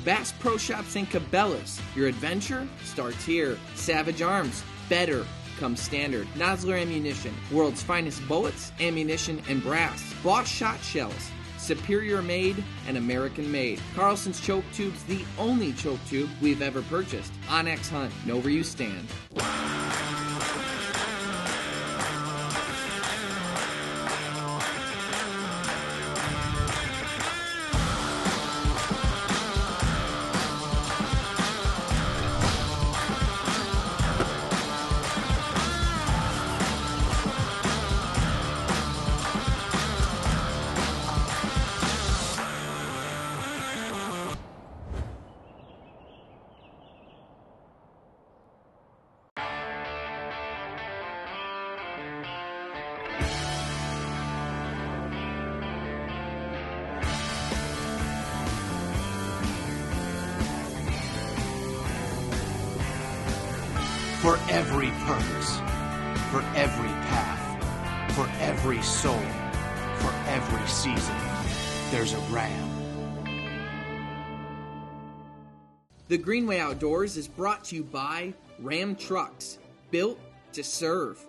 Bass Pro Shops and Cabela's. Your adventure starts here. Savage Arms. Better comes standard. Nosler Ammunition. World's finest bullets, ammunition, and brass. Boss Shotshells. Superior made and American made. Carlson's Choke Tubes, the only choke tube we've ever purchased. Onyx Hunt. Know where you stand. For every purpose, for every path, for every soul, for every season, there's a Ram. The Greenway Outdoors is brought to you by Ram Trucks, built to serve.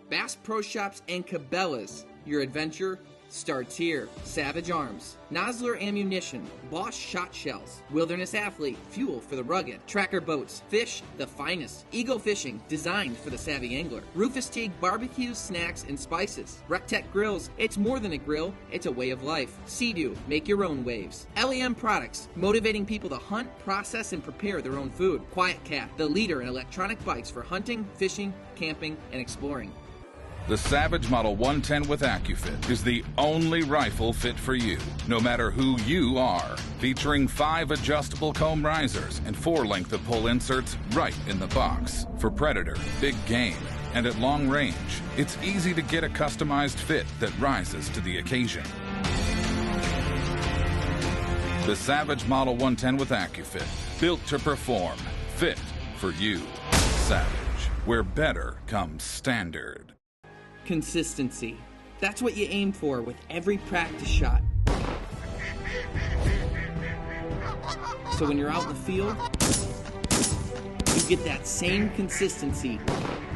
Bass Pro Shops and Cabela's. Your adventure starts here. Savage Arms. Nosler Ammunition. Boss Shotshells. Wilderness Athlete. Fuel for the rugged. Tracker Boats. Fish the finest. Eagle Fishing. Designed for the savvy angler. Rufus Teague Barbecues, Snacks, and Spices. Rectech Grills. It's more than a grill. It's a way of life. Sea-Doo. Make your own waves. LEM Products. Motivating people to hunt, process, and prepare their own food. Quiet Cat. The leader in electronic bikes for hunting, fishing, camping, and exploring. The Savage Model 110 with AccuFit is the only rifle fit for you, no matter who you are. Featuring 5 adjustable comb risers and 4 length of pull inserts right in the box for predator, big game, And at long range, it's easy to get a customized fit that rises to the occasion. The Savage Model 110 with AccuFit, built to perform, fit for you. Savage, where better comes standard. Consistency. That's what you aim for with every practice shot. So when you're out in the field, you get that same consistency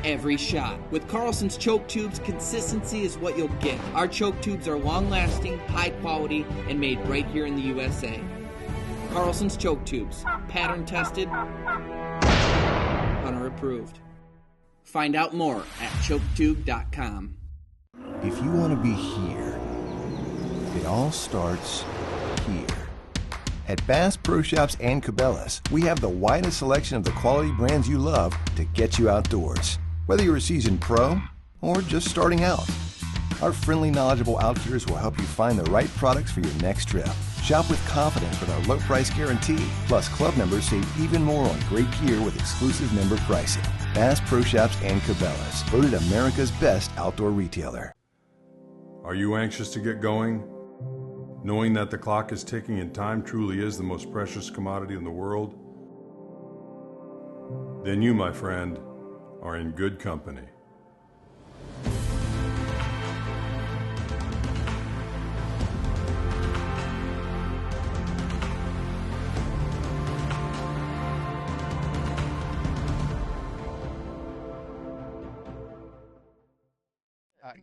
every shot. With Carlson's choke tubes, consistency is what you'll get. Our choke tubes are long-lasting, high quality, and made right here in the USA. Carlson's choke tubes, pattern tested, hunter approved. Find out more at choketube.com. If you want to be here, it all starts here. At Bass Pro Shops and Cabela's, we have the widest selection of the quality brands you love to get you outdoors. Whether you're a seasoned pro or just starting out, our friendly, knowledgeable outfitters will help you find the right products for your next trip. Shop with confidence with our low price guarantee. Plus, club members save even more on great gear with exclusive member pricing. Bass Pro Shops and Cabela's, voted America's best outdoor retailer. Are you anxious to get going? Knowing that the clock is ticking and time truly is the most precious commodity in the world? Then you, my friend, are in good company.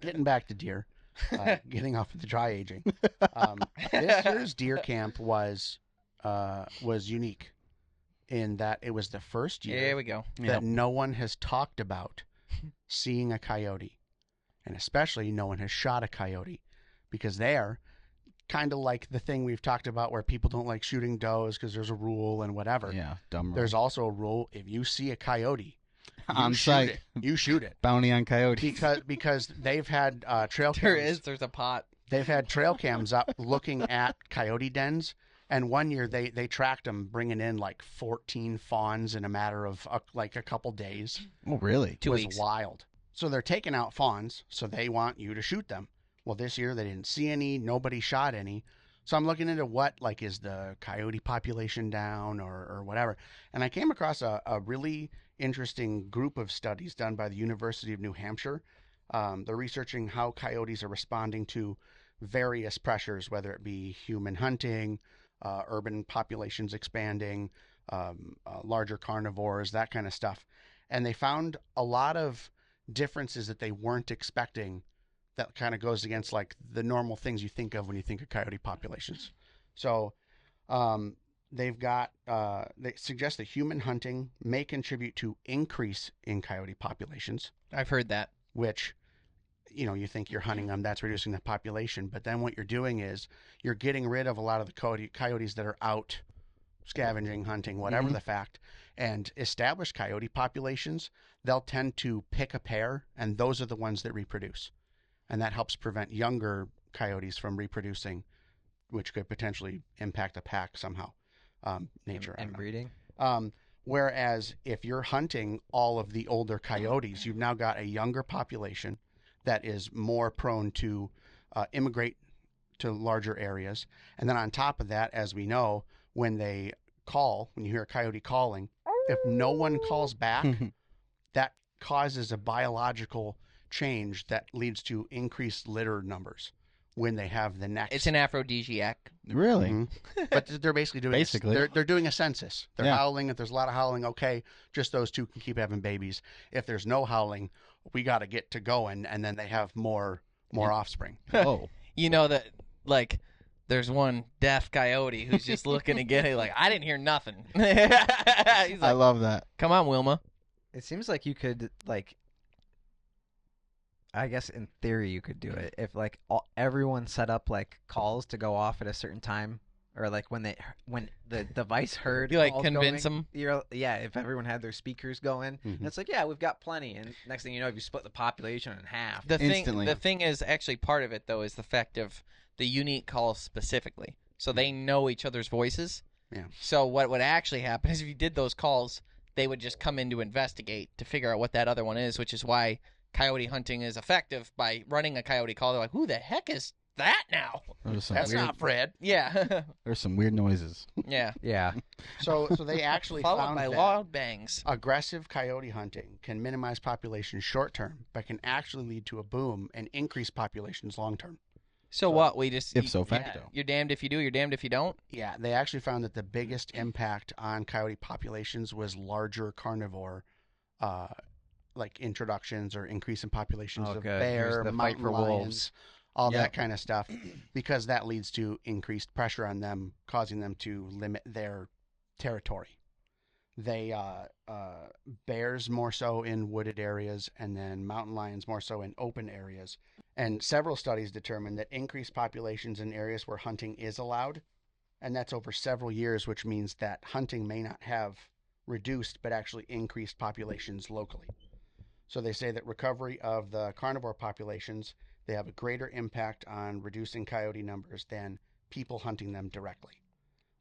Getting back to deer, getting off of the dry aging. This year's deer camp was unique in that it was the first year Here we go. that no one has talked about seeing a coyote, and especially no one has shot a coyote, because they are kind of like the thing we've talked about where people don't like shooting does because there's a rule and whatever. Yeah, dumb rule. There's also a rule: if you see a coyote, on you site, shoot it. You shoot it. Bounty on coyotes. Because they've had trail cams. There's a pot. They've had trail cams up looking at coyote dens, and one year they tracked them bringing in like 14 fawns in a matter of like a couple days. Oh, really? 2 was weeks. wild. So they're taking out fawns, so they want you to shoot them. Well, this year they didn't see any, nobody shot any. So I'm looking into what, like, is the coyote population down or whatever. And I came across a really interesting group of studies done by the University of New Hampshire. They're researching how coyotes are responding to various pressures, whether it be human hunting, urban populations expanding, larger carnivores, that kind of stuff. And they found a lot of differences that they weren't expecting that kind of goes against like the normal things you think of when you think of coyote populations. So they've got, they suggest that human hunting may contribute to increase in coyote populations. I've heard that. Which, you know, you think you're hunting them, that's reducing the population. But then what you're doing is you're getting rid of a lot of the coyotes that are out scavenging, hunting, whatever the fact. And established coyote populations, they'll tend to pick a pair, and those are the ones that reproduce. And that helps prevent younger coyotes from reproducing, which could potentially impact the pack somehow. Nature. And breeding. Whereas if you're hunting all of the older coyotes, you've now got a younger population that is more prone to immigrate to larger areas. And then on top of that, as we know, when they call, when you hear a coyote calling, if no one calls back, that causes a biological change that leads to increased litter numbers when they have the next. It's an aphrodisiac. Really? Mm-hmm. But they're basically doing they're doing a census. They're howling. If there's a lot of howling, okay, just those two can keep having babies. If there's no howling, we got to get to going, and then they have more offspring. Oh, You know that, like, there's one deaf coyote who's just looking to get it. Like, I didn't hear nothing. He's like, I love that. come on, Wilma. It seems like you could, like, I guess in theory you could do it if like everyone set up like calls to go off at a certain time, or like when the device heard You like calls convince going, them. if everyone had their speakers going, and it's like, yeah, we've got plenty, and next thing you know, if you split the population in half. The thing is actually part of it though is the fact of the unique calls specifically, so they know each other's voices. Yeah. So what would actually happen is if you did those calls they would just come in to investigate to figure out what that other one is, which is why coyote hunting is effective. By running a coyote call, they're like, who the heck is that now? That's not Fred. Yeah. There's some weird noises. Yeah. Yeah. So they actually Followed found by that loud bangs. aggressive coyote hunting can minimize populations short term, but can actually lead to a boom and increase populations long term. So what? We just If so facto. You're damned if you do. You're damned if you don't. Yeah, they actually found that the biggest impact on coyote populations was larger carnivore, like introductions or increase in populations of good. bear, Here's the fight mountain for lions, wolves. all Yep. that kind of stuff, because that leads to increased pressure on them, causing them to limit their territory. They bears more so in wooded areas, and then mountain lions more so in open areas. And several studies determined that increased populations in areas where hunting is allowed, and that's over several years, which means that hunting may not have reduced but actually increased populations locally. So they say that recovery of the carnivore populations, they have a greater impact on reducing coyote numbers than people hunting them directly,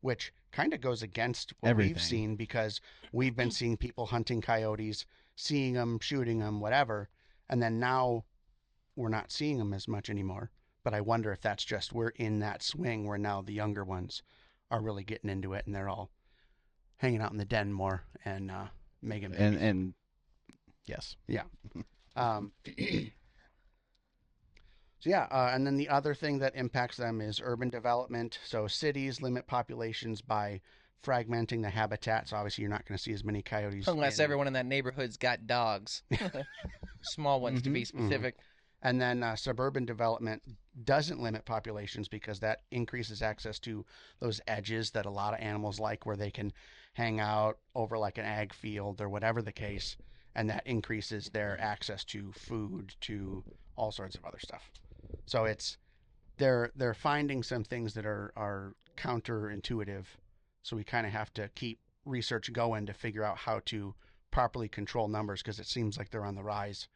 which kind of goes against what Everything. we've seen, because we've been seeing people hunting coyotes, seeing them, shooting them, whatever, and then now we're not seeing them as much anymore. But I wonder if that's just we're in that swing where now the younger ones are really getting into it, and they're all hanging out in the den more and making babies. And yes. Yeah. So yeah, and then the other thing that impacts them is urban development. So cities limit populations by fragmenting the habitat. So obviously you're not going to see as many coyotes. Unless everyone in that neighborhood's got dogs. Small ones to be specific. And then suburban development doesn't limit populations, because that increases access to those edges that a lot of animals like, where they can hang out over like an ag field or whatever the case. And that increases their access to food, to all sorts of other stuff. So they're finding some things that are counterintuitive. So we kind of have to keep research going to figure out how to properly control numbers, because it seems like they're on the rise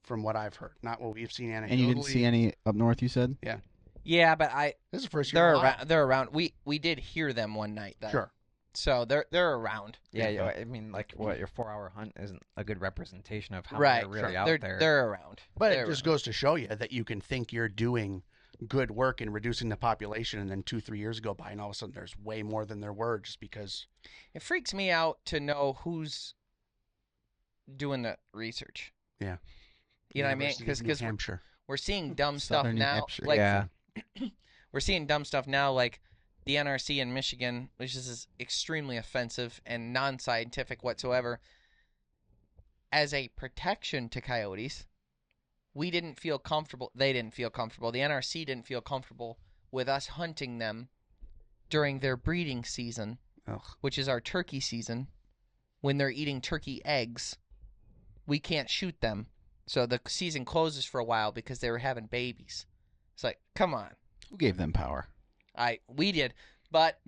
from what I've heard, not what we've seen anecdotally. And you didn't see any up north, you said? Yeah. Yeah, but This is the first year. they're around. We did hear them one night though. Sure. So they're around. Yeah, I mean, like, what, your 4-hour hunt isn't a good representation of how Right. they're really Sure. out there. They're around. But They're it just goes to show you that you can think you're doing good work in reducing the population, and then 2-3 years go by, and all of a sudden there's way more than there were, just because. It freaks me out to know who's doing the research. Yeah. You know what I mean? University of New Because Hampshire. we're seeing dumb stuff Southern New now. Hampshire. Like, Yeah. we're seeing dumb stuff now, like the NRC in Michigan, which is extremely offensive and non-scientific whatsoever. As a protection to coyotes, we didn't feel comfortable. They didn't feel comfortable. The NRC didn't feel comfortable with us hunting them during their breeding season, which is our turkey season. When they're eating turkey eggs, we can't shoot them. So the season closes for a while because they were having babies. It's like, come on. Who gave them power? We did, but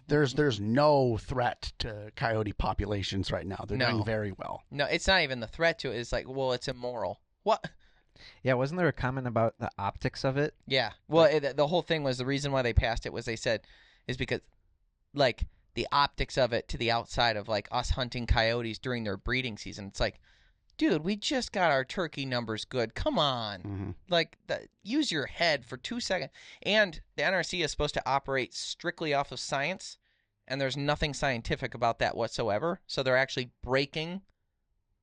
There's no threat to coyote populations right now. They're No. doing very well. no, it's not even the threat to it. It's like, well, it's immoral. What? Yeah, wasn't there a comment about the optics of it? Yeah. Well, the whole thing was the reason why they passed it was they said is because, like, the optics of it to the outside of like us hunting coyotes during their breeding season. It's like, dude, we just got our turkey numbers good. Come on. Like, use your head for 2 seconds. And the NRC is supposed to operate strictly off of science, and there's nothing scientific about that whatsoever. So they're actually breaking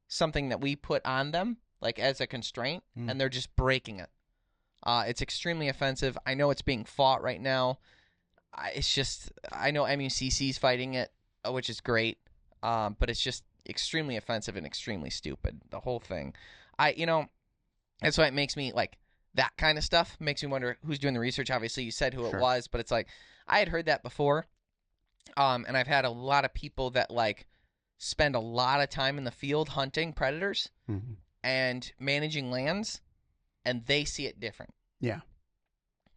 something that we put on them, like as a constraint, and they're just breaking it. It's extremely offensive. I know it's being fought right now. It's just, I know MUCC's fighting it, which is great, but it's just extremely offensive and extremely stupid, the whole thing. That's why it makes me, like, that kind of stuff makes me wonder who's doing the research. Obviously, you said who it was, but it's like, I had heard that before, and I've had a lot of people that, like, spend a lot of time in the field hunting predators and managing lands, and they see it different. Yeah.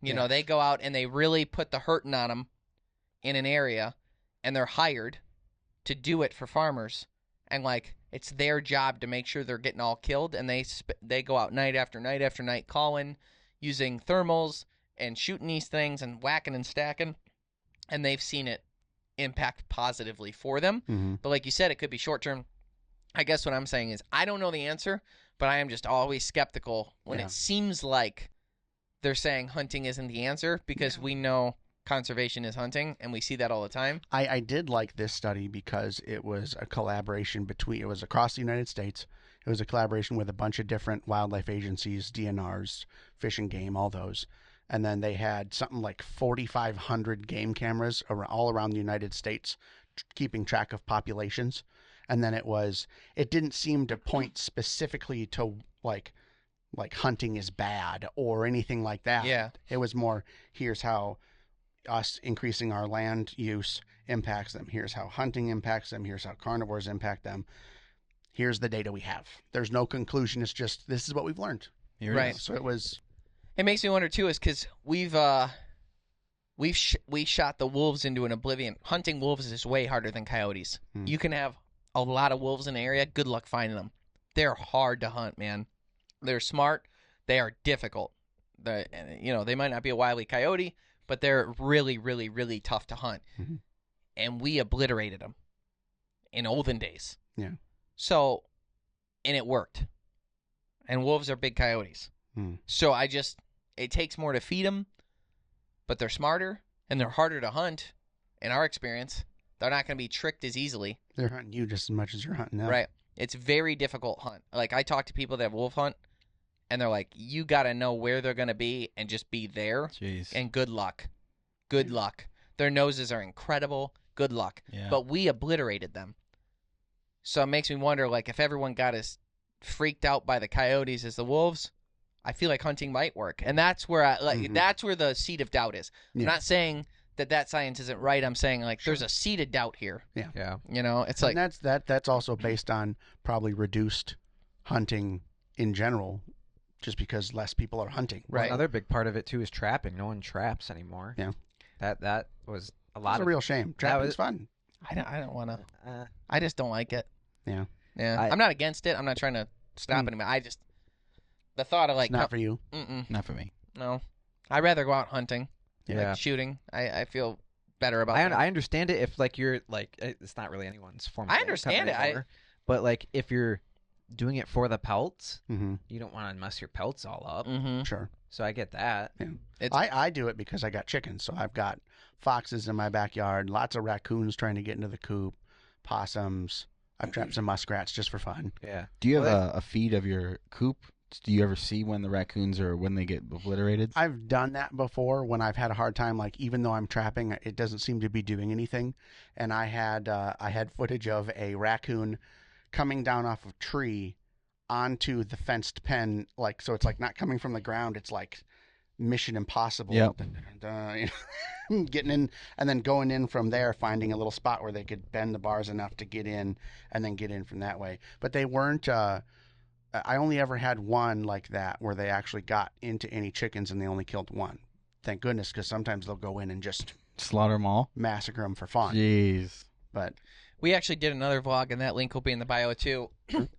You know, they go out and they really put the hurting on them in an area, and they're hired to do it for farmers. And, like, it's their job to make sure they're getting all killed. And they go out night after night after night calling, using thermals and shooting these things and whacking and stacking. And they've seen it impact positively for them. Mm-hmm. But like you said, it could be short term. I guess what I'm saying is I don't know the answer, but I am just always skeptical when Yeah. it seems like they're saying hunting isn't the answer, because we know conservation is hunting, and we see that all the time. I did like this study because it was a collaboration it was across the United States. It was a collaboration with a bunch of different wildlife agencies, DNRs, Fish and Game, all those. And then they had something like 4,500 game cameras all around the United States keeping track of populations. And then it didn't seem to point specifically to like hunting is bad or anything like that. Yeah. It was more, here's how us increasing our land use impacts them. Here's how hunting impacts them. Here's how carnivores impact them. Here's the data we have. There's no conclusion. It's just, this is what we've learned. Here it Right. is. So it was, It makes me wonder too, is because we shot the wolves into an oblivion. Hunting wolves is way harder than coyotes. You can have a lot of wolves in an area. Good luck finding them. They're hard to hunt, man. They're smart. They are difficult. They might not be a wily coyote, but they're really, really, really tough to hunt. Mhm. And we obliterated them in olden days. Yeah. So, and it worked. And wolves are big coyotes. So it takes more to feed them, but they're smarter and they're harder to hunt. In our experience, they're not going to be tricked as easily. they're hunting you just as much as you're hunting them. Right. It's very difficult hunt. Like, I talk to people that wolf hunt, and they're like, you got to know where they're going to be and just be there. Jeez. And good luck. Good luck. Their noses are incredible. Good luck. Yeah. But we obliterated them. So it makes me wonder, like, if everyone got as freaked out by the coyotes as the wolves, I feel like hunting might work. And that's where that's where the seed of doubt is. Yeah. I'm not saying that science isn't right. I'm saying, like, there's a seed of doubt here. Yeah. It's like, And that's also based on probably reduced hunting in general, just because less people are hunting. Well, Right. another big part of it too is trapping. No one traps anymore. Yeah. That was a lot It's a of real shame. Trapping's was- fun. I don't want to. uh, I just don't like it. Yeah. Yeah. I'm not against it. I'm not trying to stop it. I just, the thought of, like, It's not for you. Not for me. no. I'd rather go out hunting. Yeah. Like shooting. I feel better about I that. understand it if like you're like it's not really anyone's form. Of I income understand it. anymore, but like if you're doing it for the pelts, Mm-hmm. you don't want to mess your pelts all up. Mm-hmm. Sure. So I get that. I do it because I got chickens, so I've got foxes in my backyard, lots of raccoons trying to get into the coop, possums. I've trapped some muskrats just for fun. Yeah. Do you have a feed of your coop? Do you ever see when the raccoons or when they get obliterated? I've done that before when I've had a hard time. Like, even though I'm trapping, it doesn't seem to be doing anything. And I had footage of a raccoon coming down off a tree onto the fenced pen, like, so it's like not coming from the ground. It's like Mission Impossible. Yep. Getting in and then going in from there, finding a little spot where they could bend the bars enough to get in, and then get in from that way. But they weren't. I only ever had one like that where they actually got into any chickens and they only killed one. Thank goodness, because sometimes they'll go in and just Slaughter them all? massacre them for fun. Jeez. But We actually did another vlog, and that link will be in the bio too,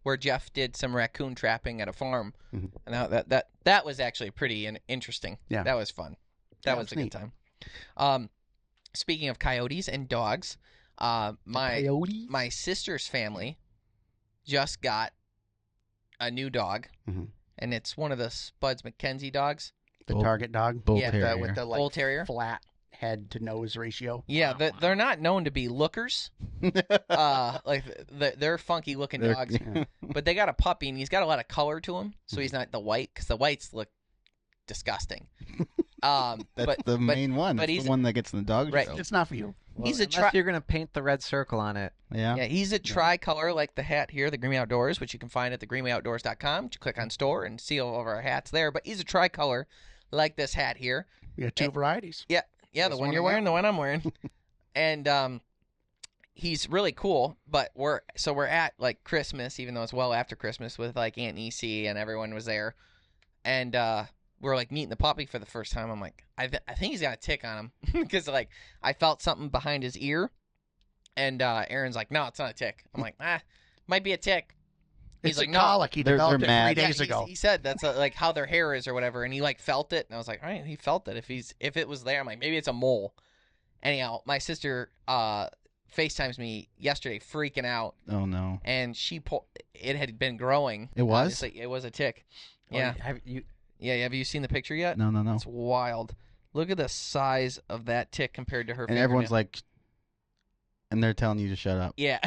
where Jeff did some raccoon trapping at a farm, Mhm. and that was actually pretty interesting. Yeah. That was fun. That Yeah, was it's a good neat. time. Speaking of coyotes and dogs, my sister's family just got a new dog, Mhm. and it's one of the Spuds McKenzie dogs. the Bull- target dog, Bull Yeah, terrier. with the like Bull terrier. flat head to nose ratio. Yeah, they're not known to be lookers. They're funky looking They're- dogs, but they got a puppy, and he's got a lot of color to him, so he's not the white, because the whites look disgusting. That's but the main one. but That's he's- the one that gets in the dog Right. show. It's not for you. he's a Unless you're gonna paint the red circle on it. Yeah. yeah, he's a tricolor like the hat here, the Greenway Outdoors, which you can find at thegreenwayoutdoors.com. You click on store and see all of our hats there. But he's a tricolor like this hat here. We got two varieties. Yeah, the This one one you're and wearing, that the one I'm wearing, and he's really cool. But we're at like Christmas, even though it's well after Christmas, with like Aunt Niecy and everyone was there, and we're like meeting the puppy for the first time. I'm like, I think he's got a tick on him, because like I felt something behind his ear, and Aaron's like, no, it's not a tick. I'm like, might be a tick. He's It's like, a no. colic. He They're developed it mad. 3 Yeah, days ago. he said that's like how their hair is or whatever, and he like felt it, and I was like, all right, he felt it. If it was there, I'm like, maybe it's a mole, Anyhow, my sister FaceTimes me yesterday, freaking out, Oh no. and it had been growing. It was? Obviously, it was a tick. Oh, Yeah. Have you? Yeah. Have you seen the picture yet? No. It's wild. Look at the size of that tick compared to her. And everyone's fingernail. like, and they're telling you to shut up. Yeah,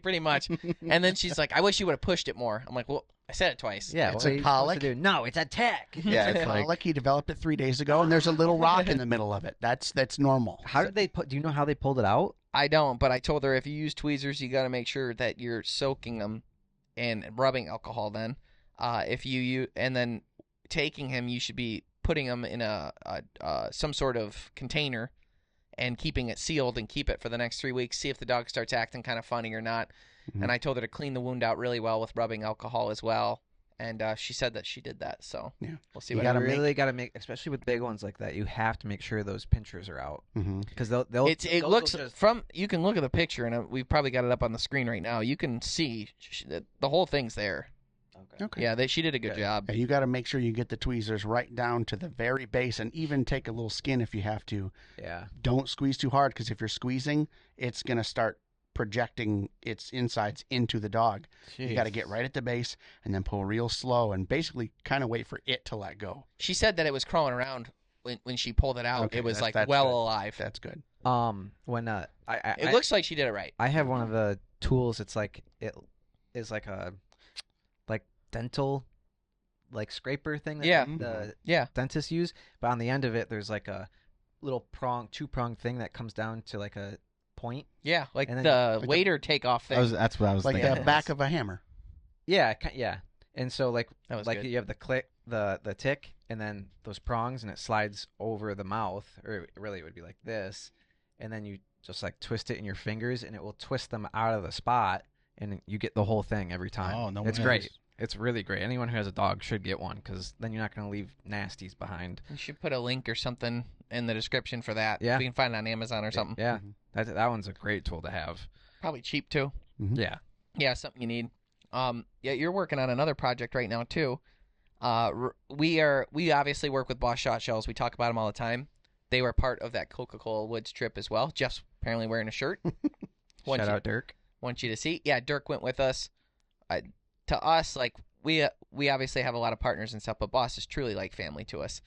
pretty much. And then she's like, I wish you would have pushed it more. I'm like, well, I said it twice. Yeah. It's what a are you supposed to colic. do? No, it's a tick. Yeah, it's It's like- colic. He developed it 3 days ago, and there's a little rock in the middle of it. That's normal. How did they put? Do you know how they pulled it out? I don't, but I told her if you use tweezers, you got to make sure that you're soaking them in rubbing alcohol. Then, if you and then taking him, you should be putting him in a some sort of container and keeping it sealed and keep it for the next 3 weeks. See if the dog starts acting kind of funny or not. Mhm. And I told her to clean the wound out really well with rubbing alcohol as well. And she said that she did that. So Yeah. we'll see You what gotta happens. really got to make, especially with big ones like that. You have to make sure those pinchers are out Mm-hmm. because they'll. It those looks will just- from you can look at the picture and we've probably got it up on the screen right now. You can see that the whole thing's there. Okay. Yeah, she did a good Good. job. Yeah, you got to make sure you get the tweezers right down to the very base, and even take a little skin if you have to. Yeah. Don't squeeze too hard, because if you're squeezing, it's gonna start projecting its insides into the dog. You got to get right at the base and then pull real slow and basically kind of wait for it to let go. She said that it was crawling around when she pulled it out. Okay, it was like that's well good. alive. That's good. When It looks like she did it right. I have one of the tools. It's like it is like a dental scraper thing that Yeah. the Yeah. dentists use, but on the end of it there's like a little two-pronged thing that comes down to like a point. Yeah, like And then- the like the- waiter takeoff thing. That's what I was Like thinking. the back of a hammer. Yeah, yeah. And so That was good. you have the click, the tick, and then those prongs, and it slides over the mouth, or really it would be like this, and then you just like twist it in your fingers, and it will twist them out of the spot, and you get the whole thing every time. Oh, no it's one great. has. It's really great. Anyone who has a dog should get one, because then you're not going to leave nasties behind. You should put a link or something in the description for that. Yeah. We can find it on Amazon or something. Yeah, that one's a great tool to have. Probably cheap too. Yeah. Yeah, something you need. Yeah, you're working on another project right now too. We obviously work with Boss Shotshells. We talk about them all the time. They were part of that Coca-Cola Woods trip as well. Jeff's apparently wearing a shirt. Shout out Dirk. Want you to see. Yeah, Dirk went with us. To us, like we obviously have a lot of partners and stuff, but Boss is truly like family to us.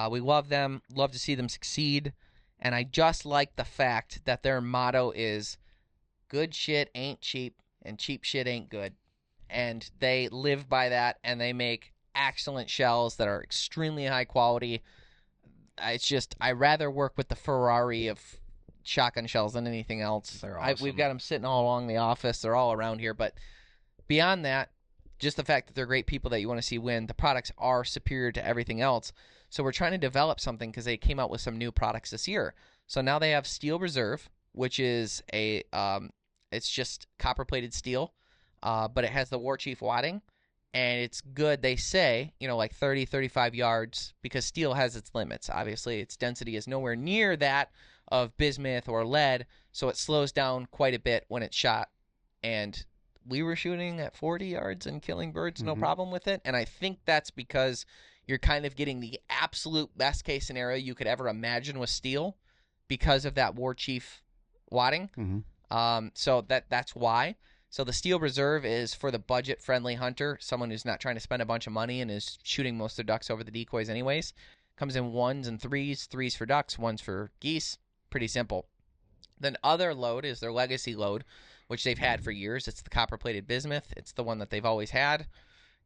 We love them, love to see them succeed, and I just like the fact that their motto is good shit ain't cheap and cheap shit ain't good. And they live by that, and they make excellent shells that are extremely high quality. It's just, I rather work with the Ferrari of shotgun shells than anything else. They're We've awesome. got them sitting all along the office. They're all around here. But beyond that, just the fact that they're great people that you want to see win, the products are superior to everything else. So we're trying to develop something because they came out with some new products this year. So now they have Steel Reserve, which is it's just copper-plated steel, but it has the War Chief wadding, and it's good, they say, like 30, 35 yards, because steel has its limits. Obviously, its density is nowhere near that of bismuth or lead, so it slows down quite a bit when it's shot. And we were shooting at 40 yards and killing birds, no problem with it. And I think that's because you're kind of getting the absolute best case scenario you could ever imagine with steel because of that War Chief wadding. So that's why. So the Steel Reserve is for the budget-friendly hunter, someone who's not trying to spend a bunch of money and is shooting most of their ducks over the decoys anyways. Comes in 1s and 3s, 3s for ducks, 1s for geese. Pretty simple. Then other load is their legacy load, which they've had for years. It's the copper-plated bismuth. It's the one that they've always had.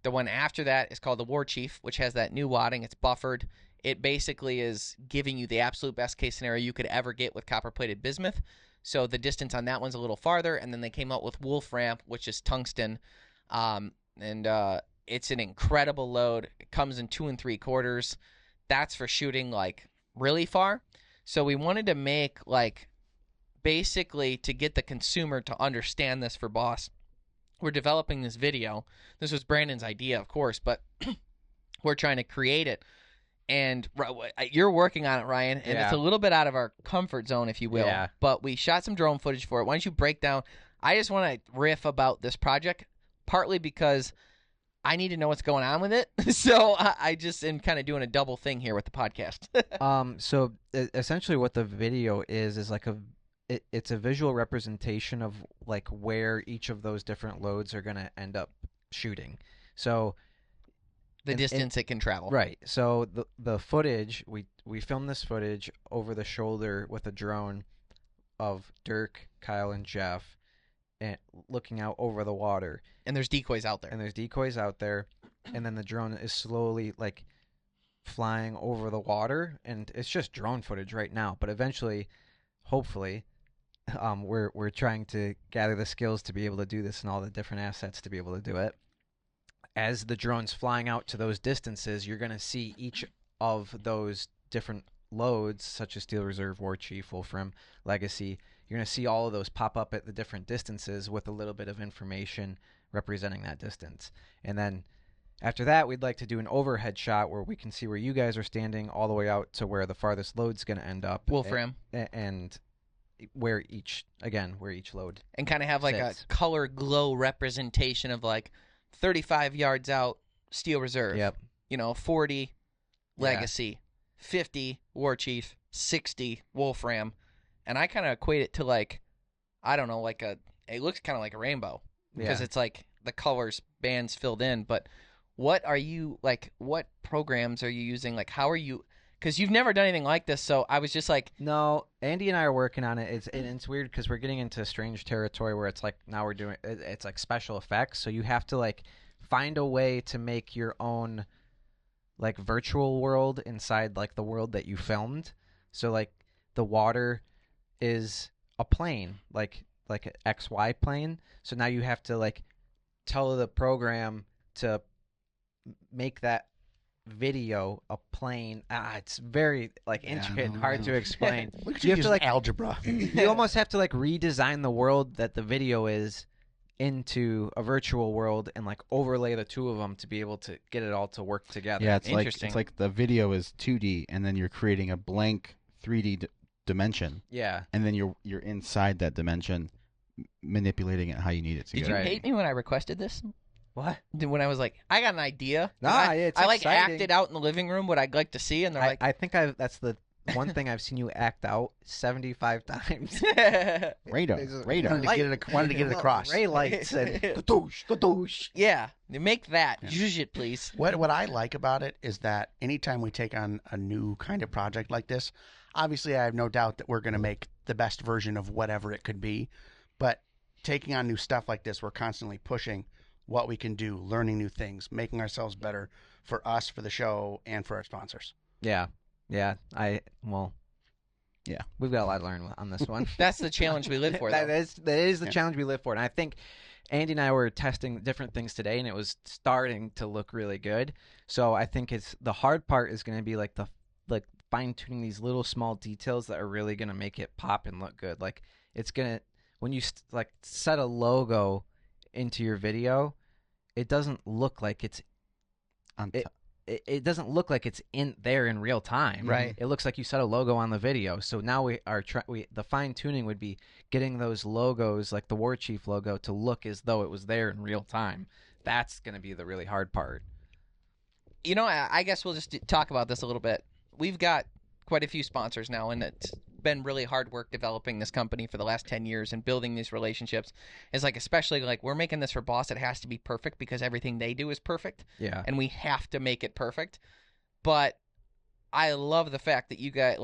The one after that is called the War Chief, which has that new wadding. It's buffered. It basically is giving you the absolute best-case scenario you could ever get with copper-plated bismuth. So the distance on that one's a little farther. And then they came out with Wolf Ramp, which is tungsten. It's an incredible load. It comes in 2 3/4. That's for shooting, really far. So we wanted to make, basically to get the consumer to understand this for Boss, we're developing this video. This was Brandon's idea, of course, but we're trying to create it. And you're working on it, Ryan, and it's a little bit out of our comfort zone, if you will. Yeah. But we shot some drone footage for it. Why don't you break down? I just want to riff about this project, partly because I need to know what's going on with it. So I just am kind of doing a double thing here with the podcast. So essentially what the video is like it's a visual representation of like where each of those different loads are going to end up shooting. So the distance it can travel. Right. So the footage, we filmed this footage over the shoulder with a drone of Dirk, Kyle, and Jeff, and looking out over the water. And there's decoys out there. And then the drone is slowly like flying over the water, and it's just drone footage right now. But eventually, hopefully, we're trying to gather the skills to be able to do this and all the different assets to be able to do it. As the drone's flying out to those distances, you're going to see each of those different loads, such as Steel Reserve, War Chief, Wolfram, Legacy. You're going to see all of those pop up at the different distances with a little bit of information representing that distance. And then after that, we'd like to do an overhead shot where we can see where you guys are standing all the way out to where the farthest load's going to end up. Wolfram. And where each load. And kind of have like sits. a color glow representation of like 35 yards out, Steel Reserve. Yep. 40 Legacy, 50 War Chief, 60 Wolfram. And I kind of equate it to like, I don't know, like it looks kind of like a rainbow. Because it's like the colors bands filled in. But what programs are you using? Like, how are you, because you've never done anything like this. So I was just like. No, Andy and I are working on it. It's weird because we're getting into strange territory where it's like now we're doing, it's like special effects. So you have to like find a way to make your own like virtual world inside like the world that you filmed. So like the water is a plane, like an XY plane. So now you have to like tell the program to make that video a plane. It's very like intricate and hard to explain. You have to like algebra. You almost have to like redesign the world that the video is into a virtual world and like overlay the two of them to be able to get it all to work together. Yeah, it's Interesting. like the video is 2D and then you're creating a blank 3D dimension. Yeah. And then you're inside that dimension manipulating it how you need it to Did go. you hate me when I requested this? What? When I was like, I got an idea. It's I like exciting. acted out in the living room what I'd like to see, and they're like, I think that's the one thing I've seen you act out 75 times. Radar. Wanted to get it across. Ray lights and gadoosh. Yeah, make that. Use it, please. What I like about it is that anytime we take on a new kind of project like this, obviously I have no doubt that we're going to make the best version of whatever it could be. But taking on new stuff like this, we're constantly pushing what we can do, learning new things, making ourselves better for us, for the show, and for our sponsors. Yeah. We've got a lot to learn on this one. That's the challenge we live for, though. That is the challenge we live for. And I think Andy and I were testing different things today, and it was starting to look really good. So I think the hard part is going to be like the fine-tuning these little small details that are really going to make it pop and look good. Like it's going to, when you set a logo into your video, it doesn't look like it's it doesn't look like it's in there in real time. Right. It looks like you set a logo on the video. So now the fine tuning would be getting those logos, like the War Chief logo, to look as though it was there in real time. That's going to be the really hard part. I guess we'll just talk about this a little bit. We've got quite a few sponsors now, and it's been really hard work developing this company for the last 10 years and building these relationships. It's like, especially like we're making this for Boss, it has to be perfect because everything they do is perfect. Yeah. And we have to make it perfect. But I love the fact that you guys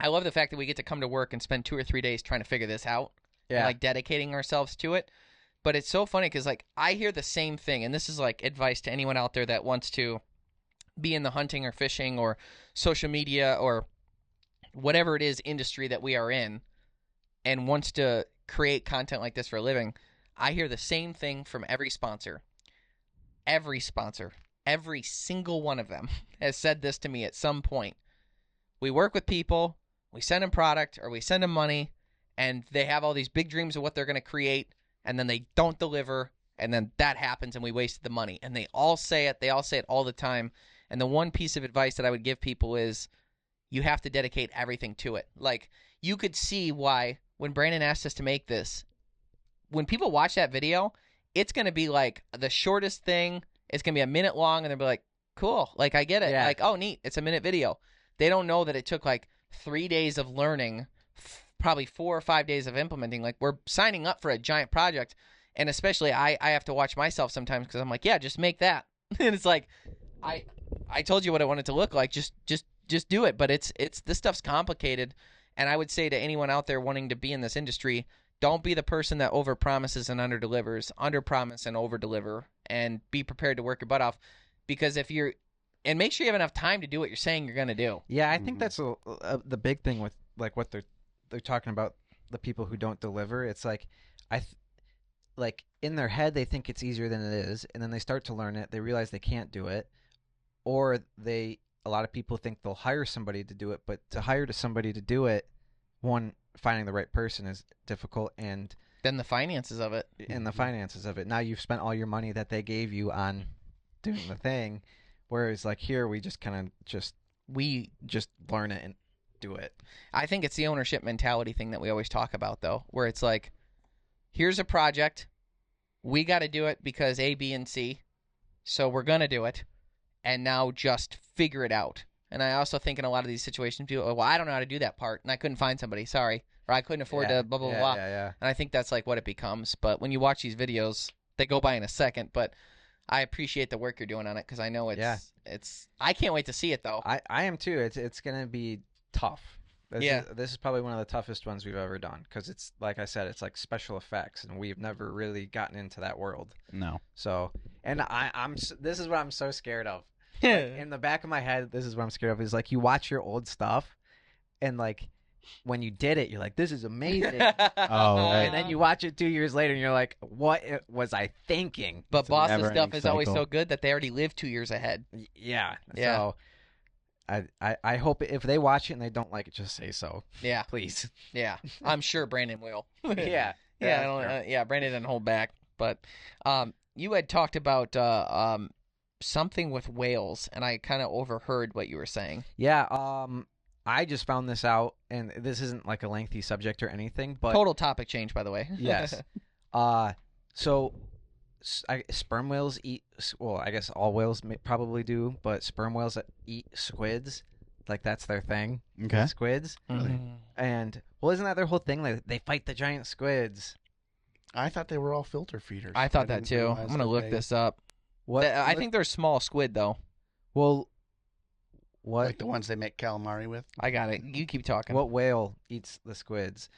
I love the fact that we get to come to work and spend 2 or 3 days trying to figure this out. Yeah. And, like, dedicating ourselves to it. But it's so funny because like I hear the same thing, and this is like advice to anyone out there that wants to be in the hunting or fishing or social media or whatever it is industry that we are in and wants to create content like this for a living. I hear the same thing from every sponsor. Every sponsor, every single one of them has said this to me at some point. We work with people, we send them product or we send them money, and they have all these big dreams of what they're going to create, and then they don't deliver, and then that happens and we wasted the money. And they all say it. They all say it all the time. And the one piece of advice that I would give people is you have to dedicate everything to it. Like, you could see why when Brandon asked us to make this, when people watch that video, it's going to be like the shortest thing it's going to be a minute long, and they'll be like, cool. Like, I get it. Yeah. Like, oh, neat. It's a minute video. They don't know that it took like 3 days of learning, probably 4 or 5 days of implementing. Like, we're signing up for a giant project, and especially I have to watch myself sometimes because I'm like, yeah, just make that. And it's like, I told you what I wanted to look like. Just do it. But it's this stuff's complicated, and I would say to anyone out there wanting to be in this industry, don't be the person that overpromises and underdelivers. Underpromise and overdeliver, and be prepared to work your butt off. Because if you're, and make sure you have enough time to do what you're saying you're gonna do. Yeah, I think that's the big thing with like what they're talking about, the people who don't deliver. It's like like in their head they think it's easier than it is, and then they start to learn it. They realize they can't do it, or a lot of people think they'll hire somebody to do it, but to hire somebody to do it, one, finding the right person is difficult, and Then the finances of it. Now you've spent all your money that they gave you on doing the thing, whereas like here we just kind of we just learn it and do it. I think it's the ownership mentality thing that we always talk about, though, where it's like, here's a project, we got to do it because A, B, and C, so we're gonna do it, and now just figure it out. And I also think in a lot of these situations, people, well, I don't know how to do that part, and I couldn't find somebody, sorry, or I couldn't afford to blah blah blah. Yeah. And I think that's like what it becomes. But when you watch these videos, they go by in a second, but I appreciate the work you're doing on it because I know it's. I can't wait to see it though. I am too. It's gonna be tough. This is probably one of the toughest ones we've ever done because it's like I said, it's like special effects, and we've never really gotten into that world. No. So, and this is what I'm so scared of. Like, in the back of my head, this is what I'm scared of. Is like you watch your old stuff, and like when you did it, you're like, this is amazing. Right. And then you watch it 2 years later, and you're like, what was I thinking? But Boss's stuff never-ending is always cycle. so good that they already live 2 years ahead. Yeah. Yeah. So I hope if they watch it and they don't like it, just say so. Yeah. Please. Yeah. I'm sure Brandon will. Yeah. Yeah, Brandon didn't hold back. But you had talked about something with whales, and I kind of overheard what you were saying. Yeah. I just found this out, and this isn't like a lengthy subject or anything, but Total topic change, by the way. yes. So sperm whales eat. Well, I guess all whales probably do, but sperm whales eat squids. Like that's their thing. Okay. Squids. Mhm. And well, isn't that their whole thing? Like they fight the giant squids. I thought they were all filter feeders. I thought that didn't too. realize I'm gonna that look they- this up. What? I think they're small squid though. Well, what? like the ones they make calamari with. I got it. You keep talking. What whale eats the squids?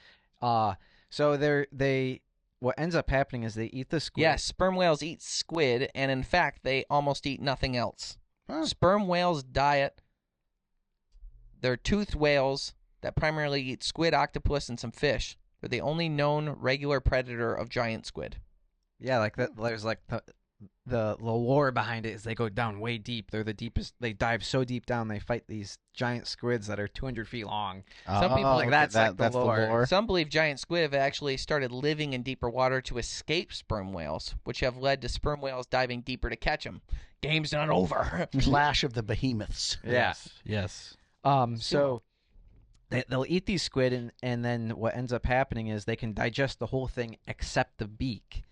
So they what ends up happening is they eat the squid. Yes, sperm whales eat squid, and in fact, they almost eat nothing else. Huh. Sperm whales' diet, they're toothed whales that primarily eat squid, octopus, and some fish. They're the only known regular predator of giant squid. Yeah, like that. There's like the lore behind it is they go down way deep. They're the deepest. They dive so deep down. They fight these giant squids that are 200 feet long. Some people like that's like the that's lore. the lore. Some believe giant squid have actually started living in deeper water to escape sperm whales, which have led to sperm whales diving deeper to catch them. Game's not over. Clash of the behemoths. Yeah. Yes. So they'll eat these squid, and then what ends up happening is they can digest the whole thing except the beak.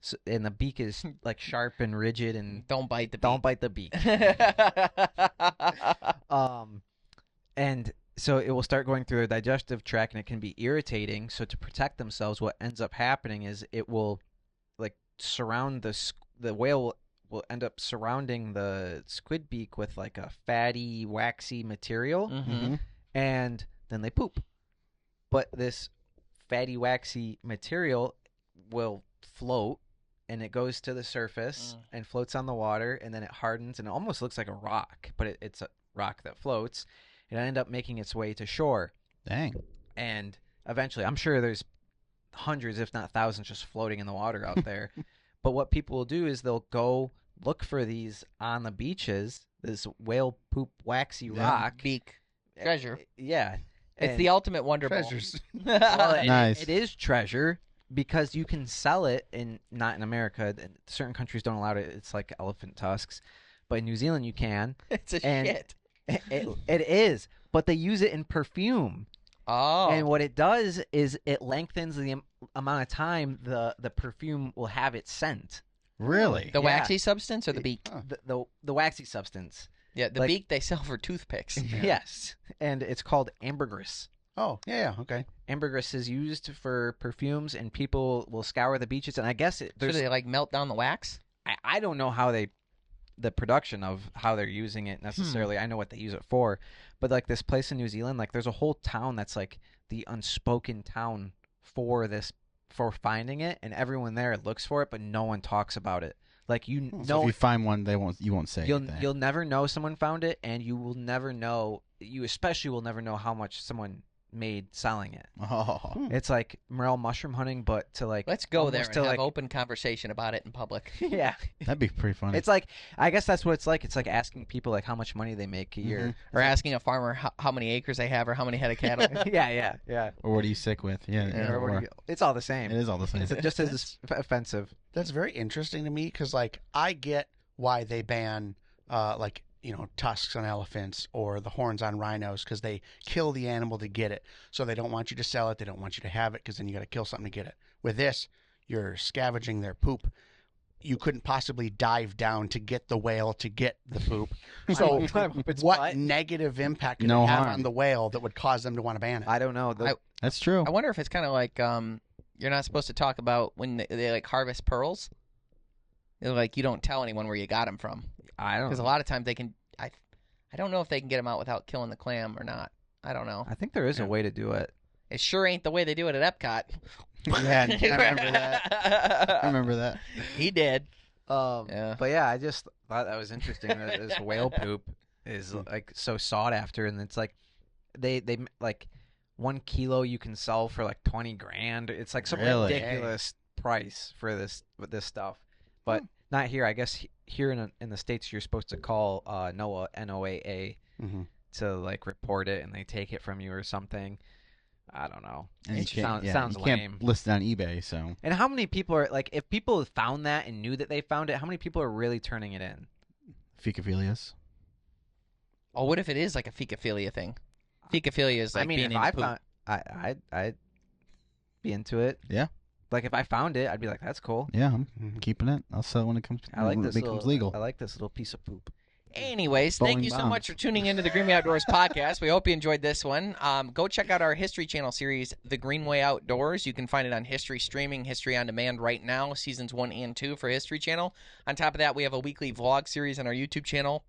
So, and the beak is like sharp and rigid, and Don't bite the beak. don't bite the beak. And so it will start going through their digestive tract, and it can be irritating. So to protect themselves, what ends up happening is it will like surround the whale will end up surrounding the squid beak with like a fatty, waxy material, Mm-hmm. and then they poop. But this fatty, waxy material will float, and it goes to the surface and floats on the water, and then it hardens, and it almost looks like a rock, but it's a rock that floats. It end up making its way to shore, Dang. and eventually, I'm sure there's hundreds, if not thousands, just floating in the water out there. But what people will do is they'll go look for these on the beaches, this whale poop waxy rock. Beak. Treasure. Yeah. It's And- the ultimate wonder ball. Treasures. well, Nice. it is treasure because you can sell it not in America. Certain countries don't allow it. It's like elephant tusks, but in New Zealand you can. It's a And shit. It is, but they use it in perfume. Oh. And what it does is it lengthens the amount of time the perfume will have its scent. Really? The Yeah. waxy substance or the beak? The waxy substance. Yeah, the Like- beak they sell for toothpicks. Yes, and it's called ambergris. Oh, yeah, okay. Ambergris is used for perfumes, and people will scour the beaches. And I guess So there's they like melt down the wax? I don't know how the production of how they're using it necessarily. I know what they use it for, but like this place in New Zealand, like there's a whole town that's like the unspoken town for finding it, and everyone there looks for it, but no one talks about it. Like So if you find one, you won't say anything. you'll never know someone found it, and you will never know. You especially will never know how much someone made selling it. Oh. It's like morel mushroom hunting, but to like Let's go there almost and to have like open conversation about it in public. yeah. That'd be pretty funny. It's like I guess that's what it's like. It's like asking people like how much money they make a year. Or asking a farmer how many acres they have or how many head of cattle. Yeah. Or what are you sick with? Yeah. Or what do you- it's all the same. It is all the same. It's just as offensive. That's very interesting to me because, like, I get why they ban, like, tusks on elephants or the horns on rhinos because they kill the animal to get it. So they don't want you to sell it. They don't want you to have it because then you got to kill something to get it. With this, you're scavenging their poop. You couldn't possibly dive down to get the whale to get the poop. So what negative impact could No it have harm. on the whale that would cause them to want to ban it? I don't know. That's true. I wonder if it's kind of like you're not supposed to talk about when they like harvest pearls. They're like you don't tell anyone where you got them from. I don't Because a lot of times they can. I don't know if they can get them out without killing the clam or not. I don't know. I think there is a way to do it. It sure ain't the way they do it at Epcot. Yeah, I remember that. I remember that. He did. But yeah, I just thought that was interesting. That this whale poop is like so sought after, and it's like they like 1 kilo you can sell for like 20 grand. It's like some Really? ridiculous price for this stuff, but not here. I guess here in the States you're supposed to call NOAA NOAA to like report it, and they take it from you or something. I don't know. And It you can't, sounds you lame. can't list it on eBay, so. And how many people are like, if people found that and knew that they found it, how many people are really turning it in? Fecophilius. Oh, what if it is like a fecophilia thing? Fecophilia is like I mean, being if into I poop. found, I'd be into it. Yeah. Like if I found it, I'd be like, that's cool. Yeah, I'm keeping it. I'll sell it when it comes. I like when this it becomes legal. I like this little piece of poop. Anyways, thank Bowling you so bombs. much for tuning into the Greenway Outdoors podcast. We hope you enjoyed this one. Go check out our History Channel series, The Greenway Outdoors. You can find it on History Streaming, History on Demand right now, seasons 1 and 2 for History Channel. On top of that, we have a weekly vlog series on our YouTube channel.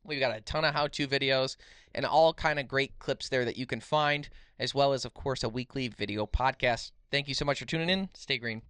We've got a ton of how-to videos and all kind of great clips there that you can find, as well as, of course, a weekly video podcast. Thank you so much for tuning in. Stay green.